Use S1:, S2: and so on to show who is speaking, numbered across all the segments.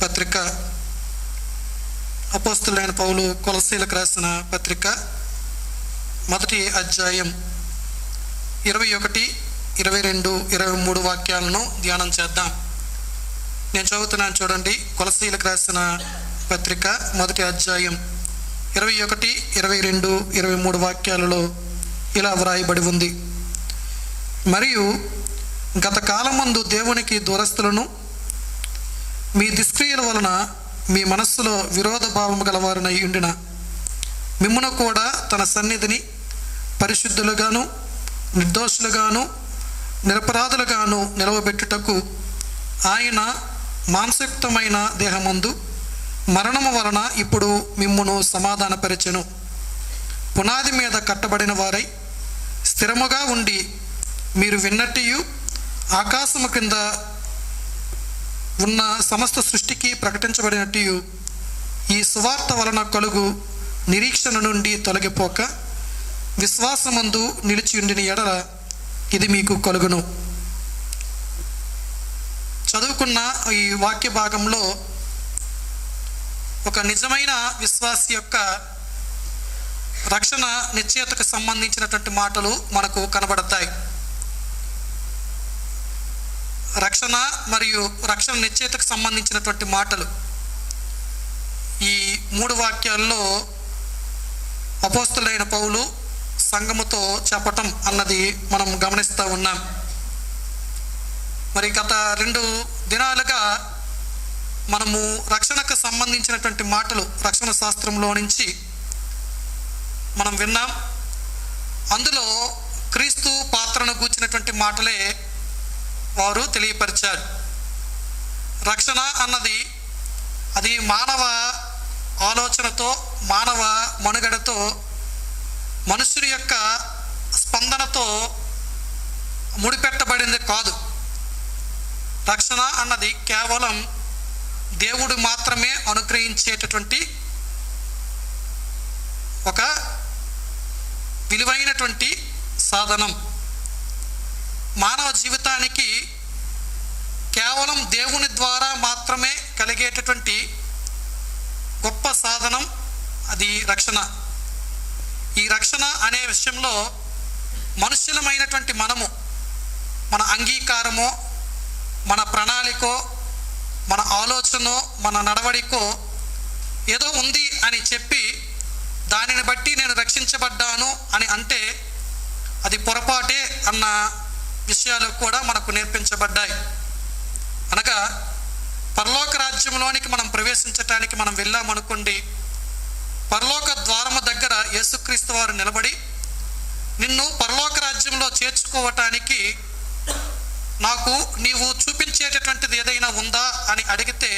S1: పత్రిక, అపోస్తలుడైన పౌలు కొలస్సీలకు రాసిన పత్రిక 1వ అధ్యాయం 21, 22, 23 వాక్యాలను ధ్యానం చేద్దాం. నేను చదువుతున్నాను చూడండి. కొలస్సీలకు రాసిన పత్రిక 1వ అధ్యాయం 21, 22, 23 వాక్యాలలో ఇలా వ్రాయబడి ఉంది. మరియు గత కాలమందు దేవునికి దూరస్తులను మీ దుష్క్రియల వలన మీ మనస్సులో విరోధ భావము గలవారునై ఉండిన మిమ్మును కూడా తన సన్నిధిని పరిశుద్ధులుగాను నిర్దోషులుగాను నిరపరాధులుగాను నిలవబెట్టుటకు ఆయన మాంసయుక్తమైన దేహమందు మరణము వలన ఇప్పుడు మిమ్మును సమాధానపరిచెను. పునాది మీద కట్టబడిన వారై స్థిరముగా ఉండి మీరు విన్నట్టియు ఆకాశము కింద ఉన్న సమస్త సృష్టికి ప్రకటించబడినట్టు ఈ సువార్త వలన కలుగు నిరీక్షణ నుండి తొలగిపోక విశ్వాసమందు నిలిచియుండిన ఎడల ఇది మీకు కలుగును. చదువుకున్న ఈ వాక్య భాగంలో ఒక నిజమైన విశ్వాసి యొక్క రక్షణ నిశ్చయతకు సంబంధించినటువంటి మాటలు మనకు కనబడతాయి. రక్షణ మరియు రక్షణ నిశ్చయతకు సంబంధించినటువంటి మాటలు ఈ 3 వాక్యాల్లో అపోస్తలుడైన పౌలు సంఘముతో చెప్పటం అన్నది మనం గమనిస్తూ ఉన్నాం. మరి గత 2 దినాలుగా మనము రక్షణకు సంబంధించినటువంటి మాటలు రక్షణ శాస్త్రంలో నుంచి మనం విన్నాం. అందులో క్రీస్తు పాత్రను గూర్చినటువంటి మాటలే వారు తెలియపరిచారు. రక్షణ అన్నది అది మానవ ఆలోచనతో మానవ మనుగడతో మనుషుడి యొక్క స్పందనతో ముడిపెట్టబడింది కాదు. రక్షణ అన్నది కేవలం దేవుడు మాత్రమే అనుగ్రహించేటటువంటి ఒక విలువైనటువంటి సాధనం. మానవ జీవితానికి కేవలం దేవుని ద్వారా మాత్రమే కలిగేటటువంటి గొప్ప సాధనం అది రక్షణ. ఈ రక్షణ అనే విషయంలో మనుష్యులమైనటువంటి మనము మన అంగీకారమో మన ప్రణాళికో మన ఆలోచనో మన నడవడికో ఏదో ఉంది అని చెప్పి దానిని బట్టి నేను రక్షించబడ్డాను అని అంటే అది పొరపాటే అన్న విషయాలు కూడా మనకు నేర్పించబడ్డాయి. అనగా పరలోక రాజ్యంలోనికి మనం ప్రవేశించటానికి మనం వెళ్ళామనుకోండి, పరలోక ద్వారము దగ్గర యేసుక్రీస్తు వారు నిలబడి నిన్ను పరలోక రాజ్యంలో చేర్చుకోవటానికి నాకు నీవు చూపించేటటువంటిది ఏదైనా ఉందా అని అడిగితే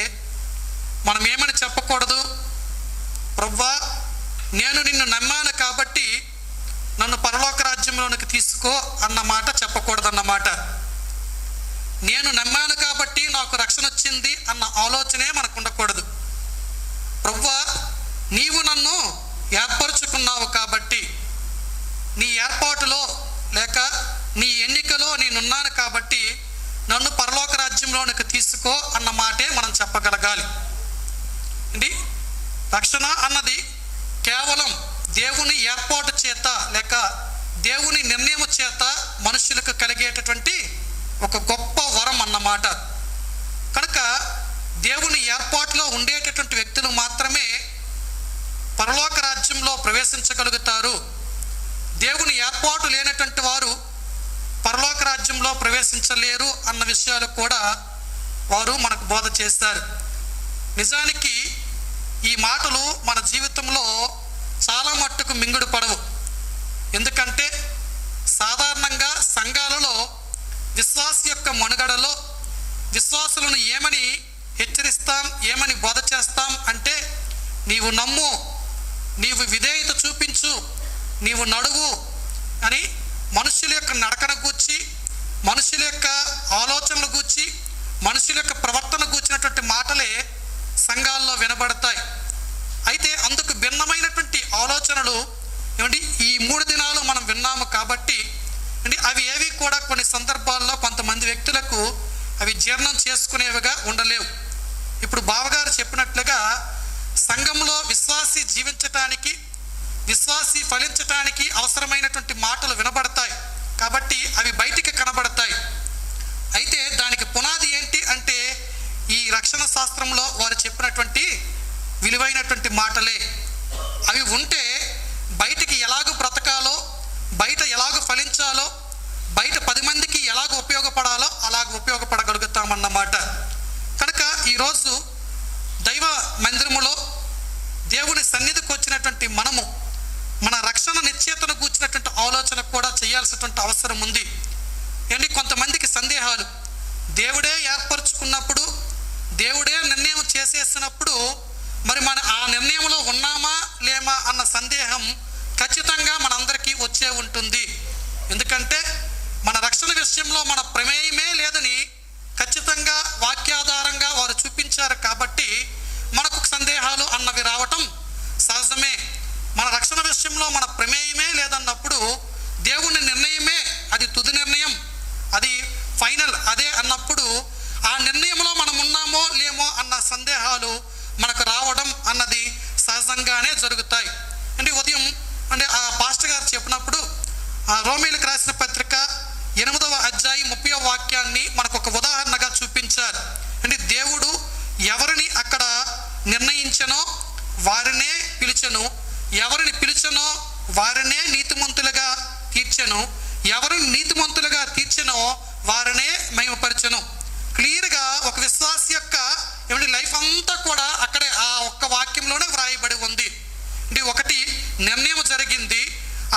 S1: మనం ఏమని చెప్పకూడదు? ప్రభువా, నేను నిన్ను నమ్మాను కాబట్టి నన్ను పరలోక రాజ్యంలోనికి తీసుకో అన్న మాట చెప్పకూడదన్నమాట. నేను నమ్మాను కాబట్టి నాకు రక్షణ వచ్చింది అన్న ఆలోచనే మనకు ఉండకూడదు. ప్రభువా, నీవు నన్ను ఏర్పరచుకున్నావు కాబట్టి నీ ఏర్పాటులో లేక నీ ఎన్నికలో నేనున్నాను కాబట్టి నన్ను పరలోక రాజ్యంలోనికి తీసుకో అన్న మాటే మనం చెప్పగలగాలి. అండి, రక్షణ అన్నది కేవలం దేవుని ఏర్పాటు చేత లేక దేవుని నిర్ణయం చేత మనుషులకు కలిగేటటువంటి ఒక గొప్ప వరం అన్నమాట. కనుక దేవుని ఏర్పాటులో ఉండేటటువంటి వ్యక్తులు మాత్రమే పరలోక రాజ్యంలో ప్రవేశించగలుగుతారు. దేవుని ఏర్పాటు లేనటువంటి వారు పరలోక రాజ్యంలో ప్రవేశించలేరు అన్న విషయాలు కూడా వారు మనకు బోధ చేస్తారు. నిజానికి ఈ మాటలు మన జీవితంలో చాలా మట్టుకు మింగుడు పడవు. ఎందుకంటే సాధారణంగా సంఘాలలో విశ్వాస యొక్క మనుగడలో విశ్వాసులను ఏమని హెచ్చరిస్తాం, ఏమని బోధ చేస్తాం అంటే నీవు నమ్ము, నీవు విధేయత చూపించు, నీవు నడువు అని మనుషుల యొక్క నడకను గూర్చి మనుషుల యొక్క ఆలోచనలు గూర్చి మనుషుల యొక్క ప్రవర్తన గూర్చినటువంటి మాటలే సంఘాల్లో వినబడతాయి. అయితే అందుకు భిన్నమైనటువంటి ఆలోచనలు ఏమండి ఈ 3 దినాలు మనం విన్నాము కాబట్టి అవి ఏవి కూడా కొన్ని సందర్భాల్లో కొంతమంది వ్యక్తులకు అవి జీర్ణం చేసుకునేవిగా ఉండలేవు. ఇప్పుడు ఇప్పుడు బావగారు చెప్పినట్లుగా సంఘంలో విశ్వాసి జీవించటానికి, విశ్వాసి ఫలించటానికి అవసరమైనటువంటి మాటలు వినబడతాయి కాబట్టి అవి బయటికి కనబడతాయి. అయితే దానికి పునాది ఏంటి అంటే ఈ రక్షణ శాస్త్రంలో వారు చెప్పినటువంటి విలువైనటువంటి మాటలే. అవి ఉంటే బయటికి ఎలాగ బ్రతకాలో, బయట ఎలాగ ఫలించాలో, బయట 10 మందికి ఎలాగ ఉపయోగపడాలో అలాగ ఉపయోగపడగలుగుతామన్నమాట. కనుక ఈరోజు దైవ మందిరములో దేవుని సన్నిధికి వచ్చినటువంటి మనము మన రక్షణ నిశ్చయతను కూర్చున్నటువంటి ఆలోచన కూడా చేయాల్సినటువంటి అవసరం ఉంది. ఏంటి కొంతమందికి సందేహాలు, దేవుడే ఏర్పరచుకున్నప్పుడు, దేవుడే నిర్ణయం చేసేసినప్పుడు మరి మన ఆ నిర్ణయంలో ఉన్నామా లేమా అన్న సందేహం ఖచ్చితంగా మనందరికీ వచ్చే ఉంటుంది. ఎందుకంటే మన రక్షణ విషయంలో మన ప్రమేయమే లేదని ఖచ్చితంగా వాక్యాధారంగా వారు చూపించారు కాబట్టి మనకు సందేహాలు అన్నవి రావటం సహజమే. మన రక్షణ విషయంలో మన ప్రమేయమే లేదన్నప్పుడు దేవుని నిర్ణయమే అది తుది నిర్ణయం, అది ఫైనల్ అదే అన్నప్పుడు ఆ నిర్ణయంలో మనం ఉన్నామో లేమో అన్న సందేహాలు మనకు రావడం అన్నది సహజంగానే జరుగుతాయి. అంటే ఉదయం అంటే ఆ పాస్టర్ గారు చెప్పినప్పుడు ఆ రోమీయులకు రాసిన పత్రిక 8వ అధ్యాయం 30వ వాక్యాన్ని మనకు ఒక ఉదాహరణగా చూపించారు. అంటే దేవుడు ఎవరిని అక్కడ నిర్ణయించనో వారినే పిలిచెను, ఎవరిని పిలిచెనో వారినే నీతిమంతులుగా తీర్చెను, ఎవరిని నీతిమంతులుగా తీర్చెనో వారినే మహిమపరచెను. క్లియర్గా ఒక విశ్వాసి యొక్క లైఫ్ అంతా కూడా అక్కడే ఆ ఒక్క వాక్యంలోనే వ్రాయబడి ఉంది. అంటే ఒకటి నిర్ణయం జరిగింది,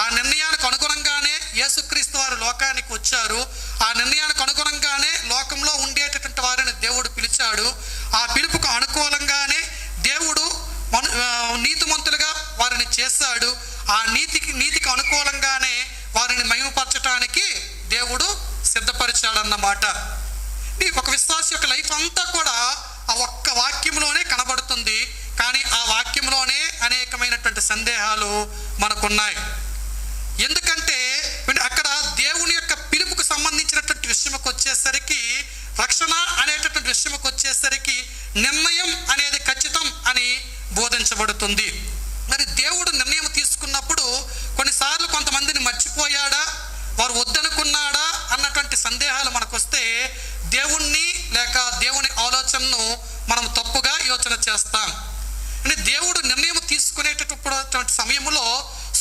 S1: ఆ నిర్ణయానికి అనుగుణంగానే యేసుక్రీస్తు వారు లోకానికి వచ్చారు, ఆ నిర్ణయానికి అనుగుణంగానే లోకంలో ఉండేటటువంటి వారిని దేవుడు పిలిచాడు, ఆ పిలుపుకు అనుకూలంగానే దేవుడు నీతిమంతులుగా వారిని చేశాడు, ఆ నీతికి అనుకూలంగానే వారిని మహిమపరచడానికి దేవుడు సిద్ధపరిచాడన్నమాట. ఒక విశ్వాసి యొక్క లైఫ్ అంతా కూడా ఆ ఒక్క వాక్యంలోనే కనబడుతుంది. కానీ ఆ వాక్యంలోనే అనేకమైనటువంటి సందేహాలు మనకున్నాయి. ఎందుకంటే అక్కడ దేవుని యొక్క పిలుపుకు సంబంధించినటువంటి విషయంకి వచ్చేసరికి, రక్షణ అనేటటువంటి విషయంకి వచ్చేసరికి నిర్ణయం అనేది ఖచ్చితం అని బోధించబడుతుంది. మరి దేవుడు నిర్ణయం తీసుకున్నప్పుడు కొన్నిసార్లు కొంతమందిని మర్చిపోయాడా, వారు వద్దనుకున్నాడా అన్నటువంటి సందేహాలు మనకు వస్తే దేవుణ్ణి లేక దేవుని ఆలోచనను మనం తప్పుగా యోచన చేస్తాం. అంటే దేవుడు నిర్ణయం తీసుకునేటటువంటి సమయంలో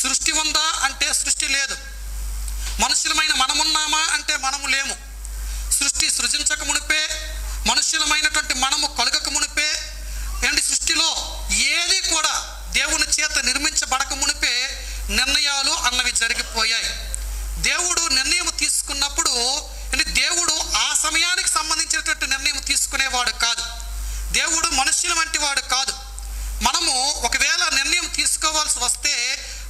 S1: సృష్టి ఉందా అంటే సృష్టి లేదు, మనుషులమైన మనమున్నామా అంటే మనము లేము. సృష్టి సృజించక మునిపే, మనుషులమైనటువంటి మనము కలుగక మునిపే, ఏంటి సృష్టిలో ఏది కూడా దేవుని చేత నిర్మించబడక మునిపే నిర్ణయాలు అన్నవి జరిగిపోయాయి. దేవుడు నిర్ణయం తీసుకున్నప్పుడు దేవుడు ఆ సమయానికి సంబంధించినటువంటి నిర్ణయం తీసుకునేవాడు కాదు, దేవుడు మనుష్యుల వంటి వాడు కాదు. మనము ఒకవేళ నిర్ణయం తీసుకోవాల్సి వస్తే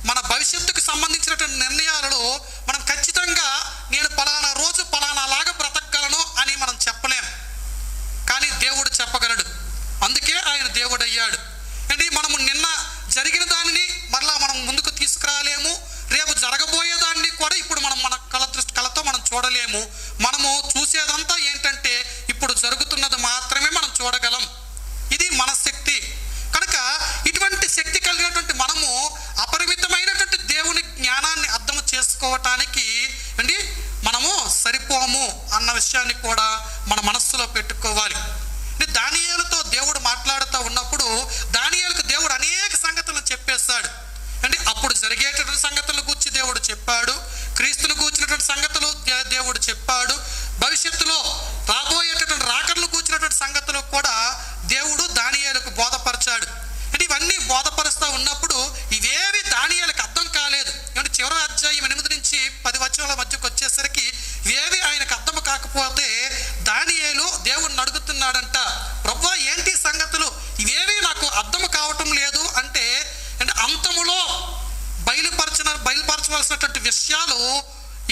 S1: మన భవిష్యత్తుకు సంబంధించినటువంటి నిర్ణయాలలో మనం ఖచ్చితంగా నేను పలానా రోజు పలానా లాగా బ్రతకగలను అని మనం చెప్పలేం, కానీ దేవుడు చెప్పగలడు. అందుకే ఆయన దేవుడు అయ్యాడు. అంటే మనము నిన్న జరిగిన దానిని మరలా మనం ముందుకు తీసుకురాలేము, రేపు జరగబోయే దాన్ని కూడా ఇప్పుడు మనం మన కళతో మనం చూడలేము. మనము చూసేదంతా ఏంటంటే ఇప్పుడు జరుగుతున్నది మాత్రమే మనం చూడగలం. ఇది మన శక్తి. కనుక ఇటువంటి శక్తి కలిగినటువంటి మనము అపరిమితమైనటువంటి దేవుని జ్ఞానాన్ని అర్థం చేసుకోవటానికి మనము సరిపోము అన్న విషయాన్ని కూడా మన మనస్సులో పెట్టుకోవాలి. దానియేలుతో దేవుడు మాట్లాడుతూ ఉన్నప్పుడు దానియేలుకు దేవుడు అనేక సంగతులను చెప్పేశాడు. అప్పుడు జరిగేటటువంటి సంగతులను గూర్చి దేవుడు చెప్పాడు, క్రీస్తును గూర్చినటువంటి సంగతులు దేవుడు చెప్పాడు, భవిష్యత్తులో రాబోయేటటువంటి రాకడను గూర్చినటువంటి సంగతులు కూడా దేవుడు దానియేలుకు బోధపరిచాడు. ఇవన్నీ బోధపరుస్తూ ఉన్నప్పుడు ఇవేవి దానియేలుకు అర్థం కాలేదు. చివరి అధ్యాయం 8 నుంచి 10 వచనాల మధ్యకు వచ్చేసరికి ఇవేవి ఆయనకు అర్థం కాకపోతే దానియేలు దేవుణ్ణి అడుగుతున్నాడంట, ప్రభువా ఏంటి సంగతులు, ఇవేవి నాకు అర్థం కావటం లేదు అంటే అంతములో బయలుపరచవలసినటువంటి విషయాలు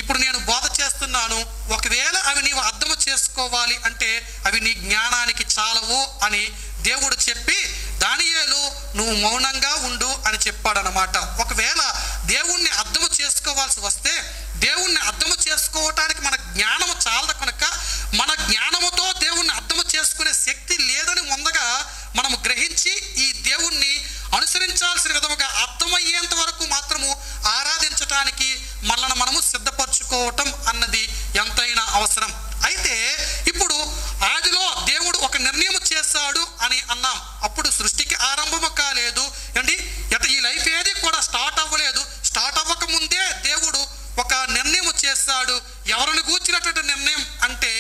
S1: ఇప్పుడు నేను బోధ చేస్తున్నాను, ఒకవేళ అవి నీవు అర్థం చేసుకోవాలి అంటే అవి నీ జ్ఞానానికి చాలవు అని దేవుడు చెప్పి దానియేలు నువ్వు మౌనంగా ఉండు అని చెప్పాడనమాట. ఒకవేళ దేవుణ్ణి అర్థం చేసుకోవాల్సి వస్తే దేవుణ్ణి అర్థం చేసుకోవటానికి మన జ్ఞానము చాలదు కనుక మన జ్ఞానముతో దేవుణ్ణి అర్థం చేసుకునే శక్తి లేదని ముందుగా అన్నాం. అప్పుడు సృష్టికి ఆరంభము కాలేదు అండి. ఈ లైఫ్ ఏది కూడా స్టార్ట్ అవ్వలేదు. స్టార్ట్ అవ్వక ముందే దేవుడు ఒక నిర్ణయం చేస్తాడు. ఎవరిని గూర్చినటువంటి నిర్ణయం అంటే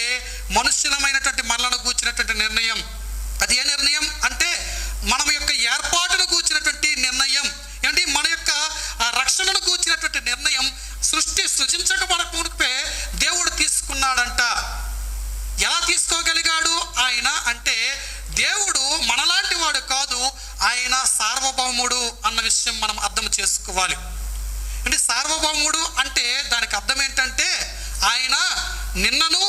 S1: మనుష్యులమైనటువంటి మనలను గూర్చినటువంటి నిర్ణయం. అది ఏ నిర్ణయం అంటే మన యొక్క ఏర్పాటును గూర్చినటువంటి నిర్ణయం ఏంటి, మన యొక్క రక్షణను గూర్చినటువంటి నిర్ణయం. సృష్టి సృజించకబడక మునిపే దేవుడు తీసుకున్నాడంట. ఎలా తీసుకోగలిగాడు ఆయన అంటే దేవుడు మనలాంటి వాడు కాదు, ఆయన సార్వభౌముడు అన్న విషయం మనం అర్థం చేసుకోవాలి. అంటే సార్వభౌముడు అంటే దానికి అర్థం ఏంటంటే ఆయన నిన్నను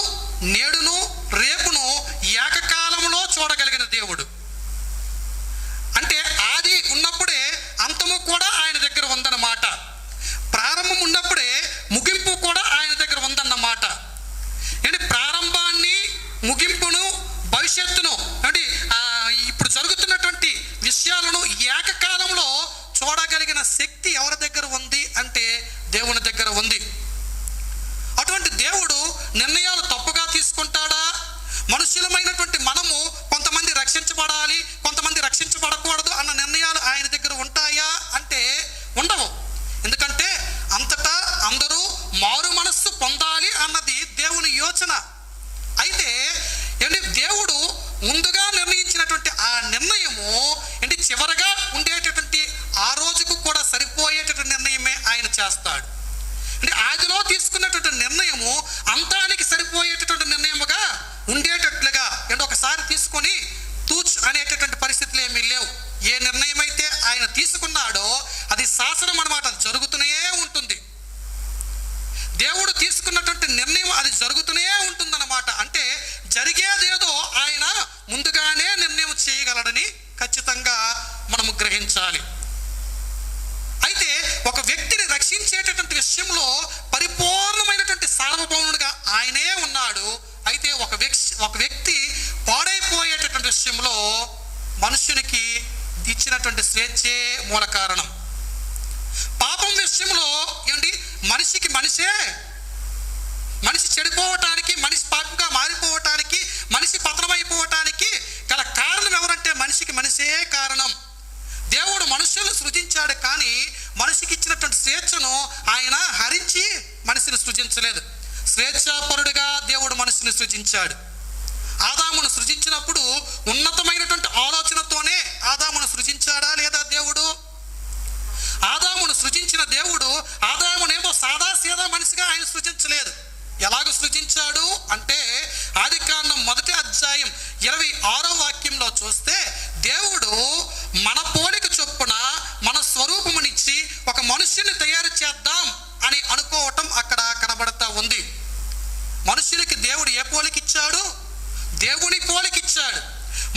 S1: నేడును రేపును ఏకకాలంలో చూడగలిగిన దేవుడు. అంటే ఆది ఉన్నప్పుడే అంతము కూడా ఆయన దగ్గర ఉందన్నమాట. ప్రారంభం ఉన్నప్పుడే ముగింపు కూడా ఆయన దగ్గర ఉందన్నమాట. అంటే ప్రారంభాన్ని, ముగింపును, భవిష్యత్తును అంటే ఇప్పుడు జరుగుతున్నటువంటి విషయాలను ఏకకాలంలో చూడగలిగిన శక్తి ఎవరి దగ్గర ఉంది అంటే దేవుని దగ్గర ఉంది. అటువంటి దేవుడు నిర్ణయాలు తప్పుగా తీసుకుంటాడా? మనుషులమైనటువంటి మనము కొంతమంది రక్షించబడాలి, కొంతమంది రక్షించబడకూడదు అన్న నిర్ణయాలు ఆయన దగ్గర ఉంటాయా అంటే ఉండవు. ఎందుకంటే అంతటా అందరూ మారు మనస్సు పొందాలి అన్నది దేవుని యోచన. అయితే దేవుడు ముందుగా నిర్ణయించినటువంటి ఆ నిర్ణయము చివరగా ఉండేటటువంటి ఆ రోజుకు కూడా సరిపోయేటటువంటి నిర్ణయమే ఆయన చేస్తాడు. ఆదిలో తీసుకున్నటువంటి నిర్ణయము అంతానికి సరిపోయేటటువంటి నిర్ణయముగా ఉండేటట్లుగా ఒకసారి తీసుకొని తూచ్ అనేటటువంటి పరిస్థితులు ఏమీ లేవు. ఏ నిర్ణయం అయితే ఆయన తీసుకున్నాడో అది శాసనం అన్నమాట, అది జరుగుతూనే ఉంటుంది. దేవుడు తీసుకున్నటువంటి నిర్ణయం అది జరుగుతూనే ఉంటుందన్నమాట. అంటే జరిగేదేదో ఆయన ముందుగానే నిర్ణయం చేయగలడని ఖచ్చితంగా మనము గ్రహించాలి. అయితే ఒక వ్యక్తిని రక్షించేటటువంటి విషయంలో పరిపూర్ణమైనటువంటి సార్వభౌముడుగా ఆయనే ఉన్నాడు. అయితే ఒక వ్యక్తి పాడైపోయేటటువంటి విషయంలో మనుషునికి ఇచ్చినటువంటి స్వేచ్ఛే మూల కారణం. పాపం విషయంలో మనిషి చెడిపోవటానికి, మనిషి పాపంగా మారిపోవటానికి, మనిషి పతనమైపోవటానికి గల కారణం ఎవరంటే మనిషే కారణం. దేవుడు మనుషులను సృజించాడు, కానీ మనిషికి ఇచ్చినటువంటి స్వేచ్ఛను ఆయన హరించి మనిషిని సృజించలేదు. స్వేచ్ఛాపరుడిగా దేవుడు మనిషిని సృజించాడు. ఆదామును సృజించినప్పుడు ఉన్నతమైనటువంటి ఆలోచనతోనే ఆదామును సృజించాడా లేదా దేవుడు? ఆదామును సృజించిన దేవుడు ఆదామునేమో సాదా సీదా మనిషిగా ఆయన సృజించలేదు. ఎలాగ సృజించాడు అంటే ఆదికాండం 1వ అధ్యాయం 26వ వాక్యంలో చూస్తే దేవుడు మన పోలిక చొప్పున మన స్వరూపమునిచ్చి ఒక మనుష్యుని తయారు చేద్దాం అని అనుకోవటం అక్కడ కనబడతా ఉంది. మనుషునికి దేవుడు ఏ పోలిక ఇచ్చాడు? దేవుని పోలిక ఇచ్చాడు.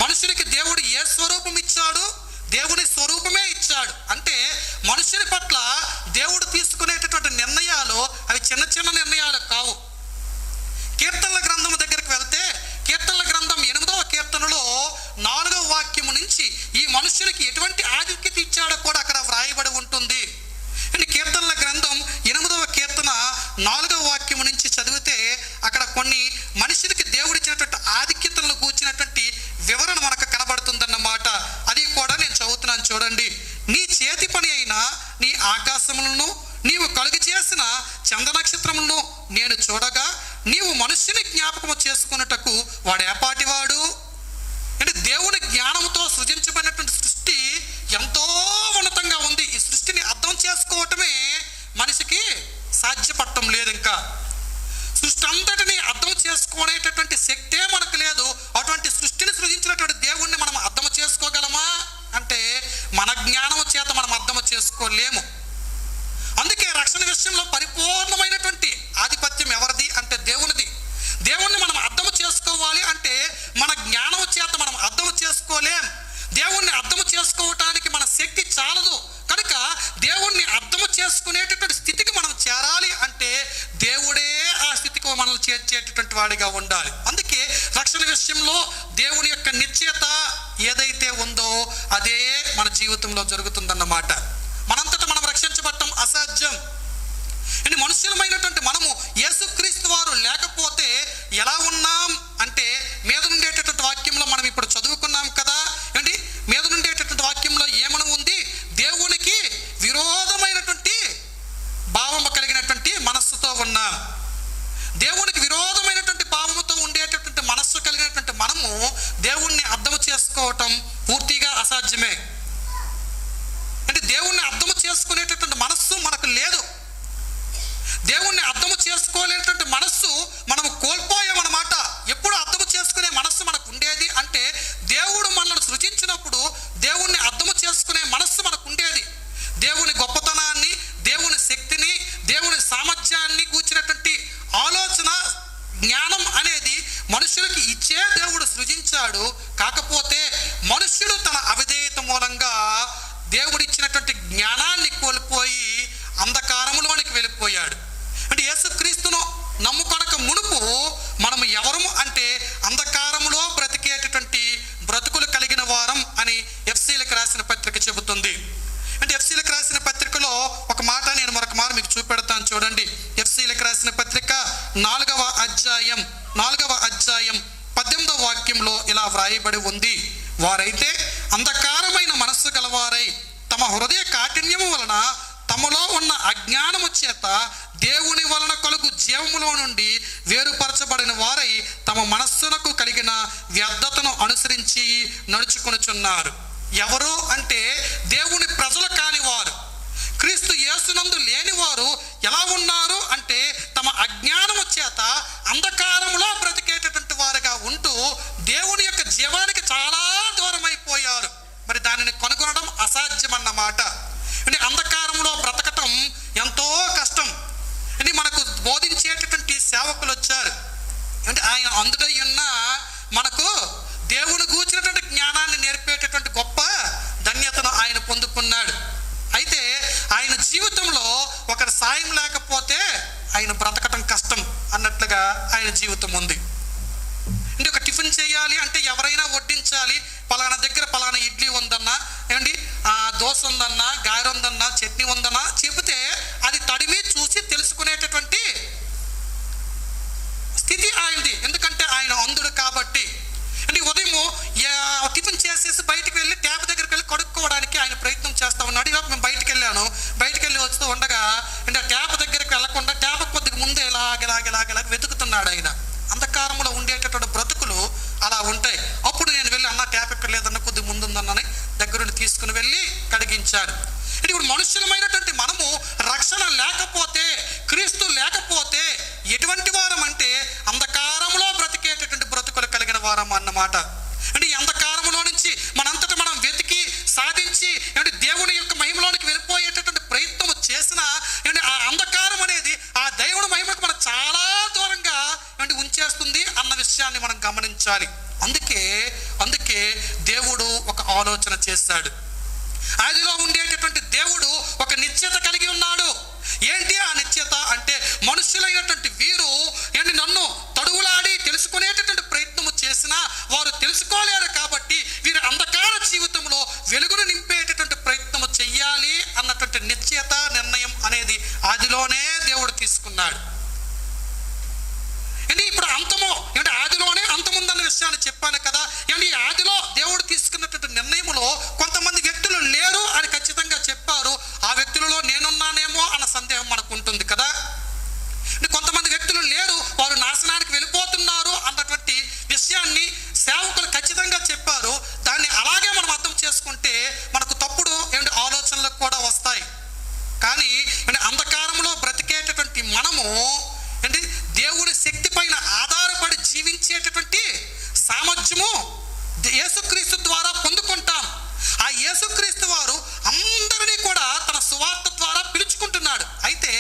S1: మనుషునికి దేవుడు ఏ స్వరూపం ఇచ్చాడు? దేవుని స్వరూపమే ఇచ్చాడు. అంటే మనుషుని పట్ల దేవుడు తీసుకునేటటువంటి నిర్ణయాలు అవి చిన్న చిన్న నిర్ణయాలు కావు. కీర్తనల గ్రంథం దగ్గరికి వెళ్తే కీర్తనల గ్రంథం 8వ కీర్తనలో 4వ వాక్యము నుంచి ఈ మనుషునికి ఎటువంటి ఆధిక్యత ఇచ్చాడో కూడా అక్కడ వ్రాయబడి ఉంటుంది. కీర్తనల గ్రంథం 8వ కీర్తన 4వ వాక్యము నుంచి చదివితే అక్కడ కొన్ని మనుషులకి దేవుడిచ్చినటువంటి ఆధిక్యతలను కూర్చున్నటువంటి వివరణ మనకు కనబడుతుందన్నమాట. అది కూడా నేను చదువుతున్నాను చూడండి. నీ చేతి పని అయిన నీ ఆకాశములను నీవు కలుగు చేసిన చంద్ర నక్షత్రములను నేను చూడగా నీవు మనుష్యుని జ్ఞాపకము చేసుకున్నటకు వాడు ఏపాటివాడు? దేవుని జ్ఞానంతో సృజించబడినటువంటి సృష్టి ఎంతో ఉన్నతంగా ఉంది. ఈ సృష్టిని అర్థం చేసుకోవటమే మనిషికి సాధ్యపడటం లేదు. ఇంకా సృష్టి అంతటిని అర్థం చేసుకునేటటువంటి శక్తే మనకు లేదు. అటువంటి సృష్టిని సృజించినటువంటి దేవుణ్ణి మనం అర్థం చేసుకోగలమా అంటే మన జ్ఞానం చేత మనం అర్థం చేసుకోలేము. అందుకే రక్షణ విషయంలో పరిపూర్ణమైనటువంటి ఆధిపత్యం ఎవరిది అంటే దేవునిది. దేవుణ్ణి మనం అర్థం చేసుకోవాలి అంటే మన జ్ఞానం చేత మనం అర్థం చేసుకోలేం. దేవుణ్ణి అర్థం చేసుకోవటానికి మన శక్తి చాలదు. కనుక దేవుణ్ణి అర్థం చేసుకునేటటువంటి స్థితికి మనం చేరాలి అంటే దేవుడే ఆ స్థితికి మనల్ని చేర్చేటటువంటి వాడిగా ఉండాలి. అందుకే రక్షణ విషయంలో దేవుని యొక్క నిశ్చయత ఏదైతే ఉందో అదే మన జీవితంలో జరుగుతుందన్నమాట. మనంతటా మనం రక్షించబడటం అసాధ్యం. మనుషులమైనటువంటి మనము యేసుక్రీస్తు వారు లేకపోతే ఎలా ఉన్నాం అంటే మీద ఉండేటటువంటి వాక్యంలో మనం ఇప్పుడు చదువుకున్నాం కదా. చేసుకోవటం పూర్తిగా అసాధ్యమే. అంటే దేవుణ్ణి అర్థము చేసుకునేటటువంటి మనస్సు మనకు లేదు. దేవుణ్ణి అర్థము చేసుకోలేనటువంటి మనస్సు మనము కోల్పోయామన్నమాట. ఎప్పుడు అర్థము చేసుకునే మనస్సు మనకు ఉండేది అంటే దేవుడు మనల్ని సృజించినప్పుడు దేవుణ్ణి అర్థము చేసుకునే మనస్సు మనకు ఉండేది. దేవుని గొప్పతనాన్ని, దేవుని శక్తిని, దేవుని సామర్థ్యాన్ని కూర్చున్నటువంటి ఆలోచన, జ్ఞానం అనేది మనుషులకి ఇచ్చే దేవుడు సృజించాడు. కాకపోతే మనుష్యుడు తన అవిధేయత మూలంగా దేవుడిచ్చినటువంటి జ్ఞానాన్ని కోల్పోయి అంధకారములోనికి వెళ్ళిపోయాడు. అంటే యేసుక్రీస్తును నమ్ముకొనక మునుపు మనము ఎవరము అంటే అంధకారములో బ్రతికేటటువంటి బ్రతుకులు కలిగిన వారం అని ఎఫ్సీలకు రాసిన పత్రిక చెబుతుంది. అంటే ఎఫ్సీలకు రాసిన పత్రికలో ఒక మాట నేను మరొక మాట మీకు చూపెడతాను చూడండి. ఎఫ్సీలకు రాసిన పత్రిక 4వ అధ్యాయం 18వ వాక్యంలో ఇలా వ్రాయబడి ఉంది. వారైతే అంధకారమైన మనస్సు గలవారై తమ హృదయ కాఠిన్యము వలన తమలో ఉన్న అజ్ఞానము చేత దేవుని వలన కలుగు జీవములో నుండి వేరుపరచబడిన వారై తమ మనస్సునకు కలిగిన వ్యర్థతను అనుసరించి నడుచుకొనుచున్నారు. ఎవరు అంటే దేవుని ప్రజలు కాని వారు, క్రీస్తు యేసునందు లేని వారు ఎలా ఉన్నారు అంటే తమ అజ్ఞానము చేత అంధకారంలో బ్రతికేటటువంటి వారుగా ఉంటూ దేవుని యొక్క జీవానికి చాలా దూరం అయిపోయారు. మరి దానిని కనుగొనడం అసాధ్యమన్నమాట. అంటే అంధకారంలో బ్రతకటం ఎంతో కష్టం. అంటే మనకు బోధించేటటువంటి సేవకులు వచ్చారు. అంటే ఆయన అందుడై ఉన్న మనకు దేవుని గూర్చినటువంటి జ్ఞానాన్ని నేర్పేటటువంటి గొప్ప ధన్యతను ఆయన పొందుకున్నాడు. అయితే ఆయన జీవితంలో ఒకరి సాయం లేకపోతే ఆయన బ్రతకటం కష్టం అన్నట్లుగా ఆయన జీవితం ఉంది. అంటే ఒక టిఫిన్ చేయాలి అంటే ఎవరైనా వడ్డించాలి. పలానా దగ్గర పలానా ఇడ్లీ ఉందన్నా, ఏమండి దోశ ఉందన్నా, గారె ఉందన్నా, చట్నీ ఉందన్నా చెబితే అది తడిమి చూసి తెలుసుకునేటటువంటి స్థితి ఆయనది. ఎందుకంటే ఆయన అందుడు కాబట్టి. అంటే ఉదయము టిఫిన్ చేసేసి బయటికి వెళ్ళి ట్యాప్ దగ్గరికి వెళ్ళి కడుక్కోవడానికి ఆయన ప్రయత్నం చేస్తూ ఉన్నాడు. ఇవాళ మేము బయటికి వెళ్ళాను. బయటికి వెళ్ళి వస్తూ ఉండగా అంటే ఆ ట్యాప్ దగ్గరికి వెళ్ళకుండా ట్యాప్ కొద్దిగా ముందే ఇలాగ వెతుకుతున్నాడు ఆయన. అంధకారంలో ఉండేటటువంటి బ్రతుకులు అలా ఉంటాయి. అప్పుడు నేను వెళ్ళి అన్న ట్యాప్ ఎక్కడ లేదన్న కొద్దిగా ముందుందన్నని దగ్గరుండి తీసుకుని వెళ్ళి కడిగించాడు. ఇప్పుడు మనుష్యులమైనటువంటి మనము రక్షణ లేకపోతే, క్రీస్తు లేకపోతే ఎటువంటి వారం అంటే అంధకారంలో బ్రతికేటటువంటి బ్రతుకులు కలిగిన వారం అన్నమాట. అంటే ఈ అంధకారంలో నుంచి మనంతటా మనం వెతికి సాధించి అంటే దేవుని యొక్క మహిమలోనికి వెళ్ళిపోయేటటువంటి ప్రయత్నం చేసినా ఆ అంధకారం అనేది ఆ దేవుని మహిమకు మనం చాలా దూరంగా ఉంచేస్తుంది అన్న విషయాన్ని మనం గమనించాలి. అందుకే దేవుడు ఒక ఆలోచన చేశాడు. ఆదిలో ఉండేటటువంటి దేవుడు ఒక నిశ్చయత కలిగి ఉన్నాడు. ఏంటి ఆ నిశ్చయత అంటే మనుషులైనటువంటి వీరు నన్ను తడువులాడి తెలుసుకునేటటువంటి ప్రయత్నము చేసినా వారు తెలుసుకోలేరు. కాబట్టి వీరు అంధకార జీవితంలో వెలుగును నింపేటటువంటి ప్రయత్నము చెయ్యాలి అన్నటువంటి నిశ్చయత, నిర్ణయం అనేది ఆదిలోనే దేవుడు తీసుకున్నాడు. ఇప్పుడు అంతము ఆదిలోనే అంతముందన్న విషయాన్ని చెప్పాను కదా. ఈ ఆదిలో దేవుడు తీసుకున్నటువంటి నిర్ణయంలో కొంతమంది వ్యక్తులు లేరు అని ఖచ్చితంగా చెప్పారు. ఆ వ్యక్తులలో నేనున్నానేమో అన్న సందేహం మనకు ఉంటుంది కదా. కొంతమంది వ్యక్తులు లేరు, వారు నాశనానికి వెళ్ళిపోతున్నారు అన్నటువంటి విషయాన్ని సేవకులు ఖచ్చితంగా చెప్పారు. దాన్ని అలాగే మనం అర్థం చేసుకుంటే మనకు తప్పుడు ఆలోచనలు కూడా వస్తాయి. కానీ అంధకారంలో బ్రతికేటటువంటి మనము దేవుని శక్తి పైన ఆధారపడి జీవించేటటువంటి సామర్థ్యము యేసుక్రీస్తు ద్వారా పొందుకుంటాం. ఆ యేసుక్రీస్తు వారు అందరినీ కూడా తన సువార్త ద్వారా పిలుచుకుంటున్నాడు. అయితే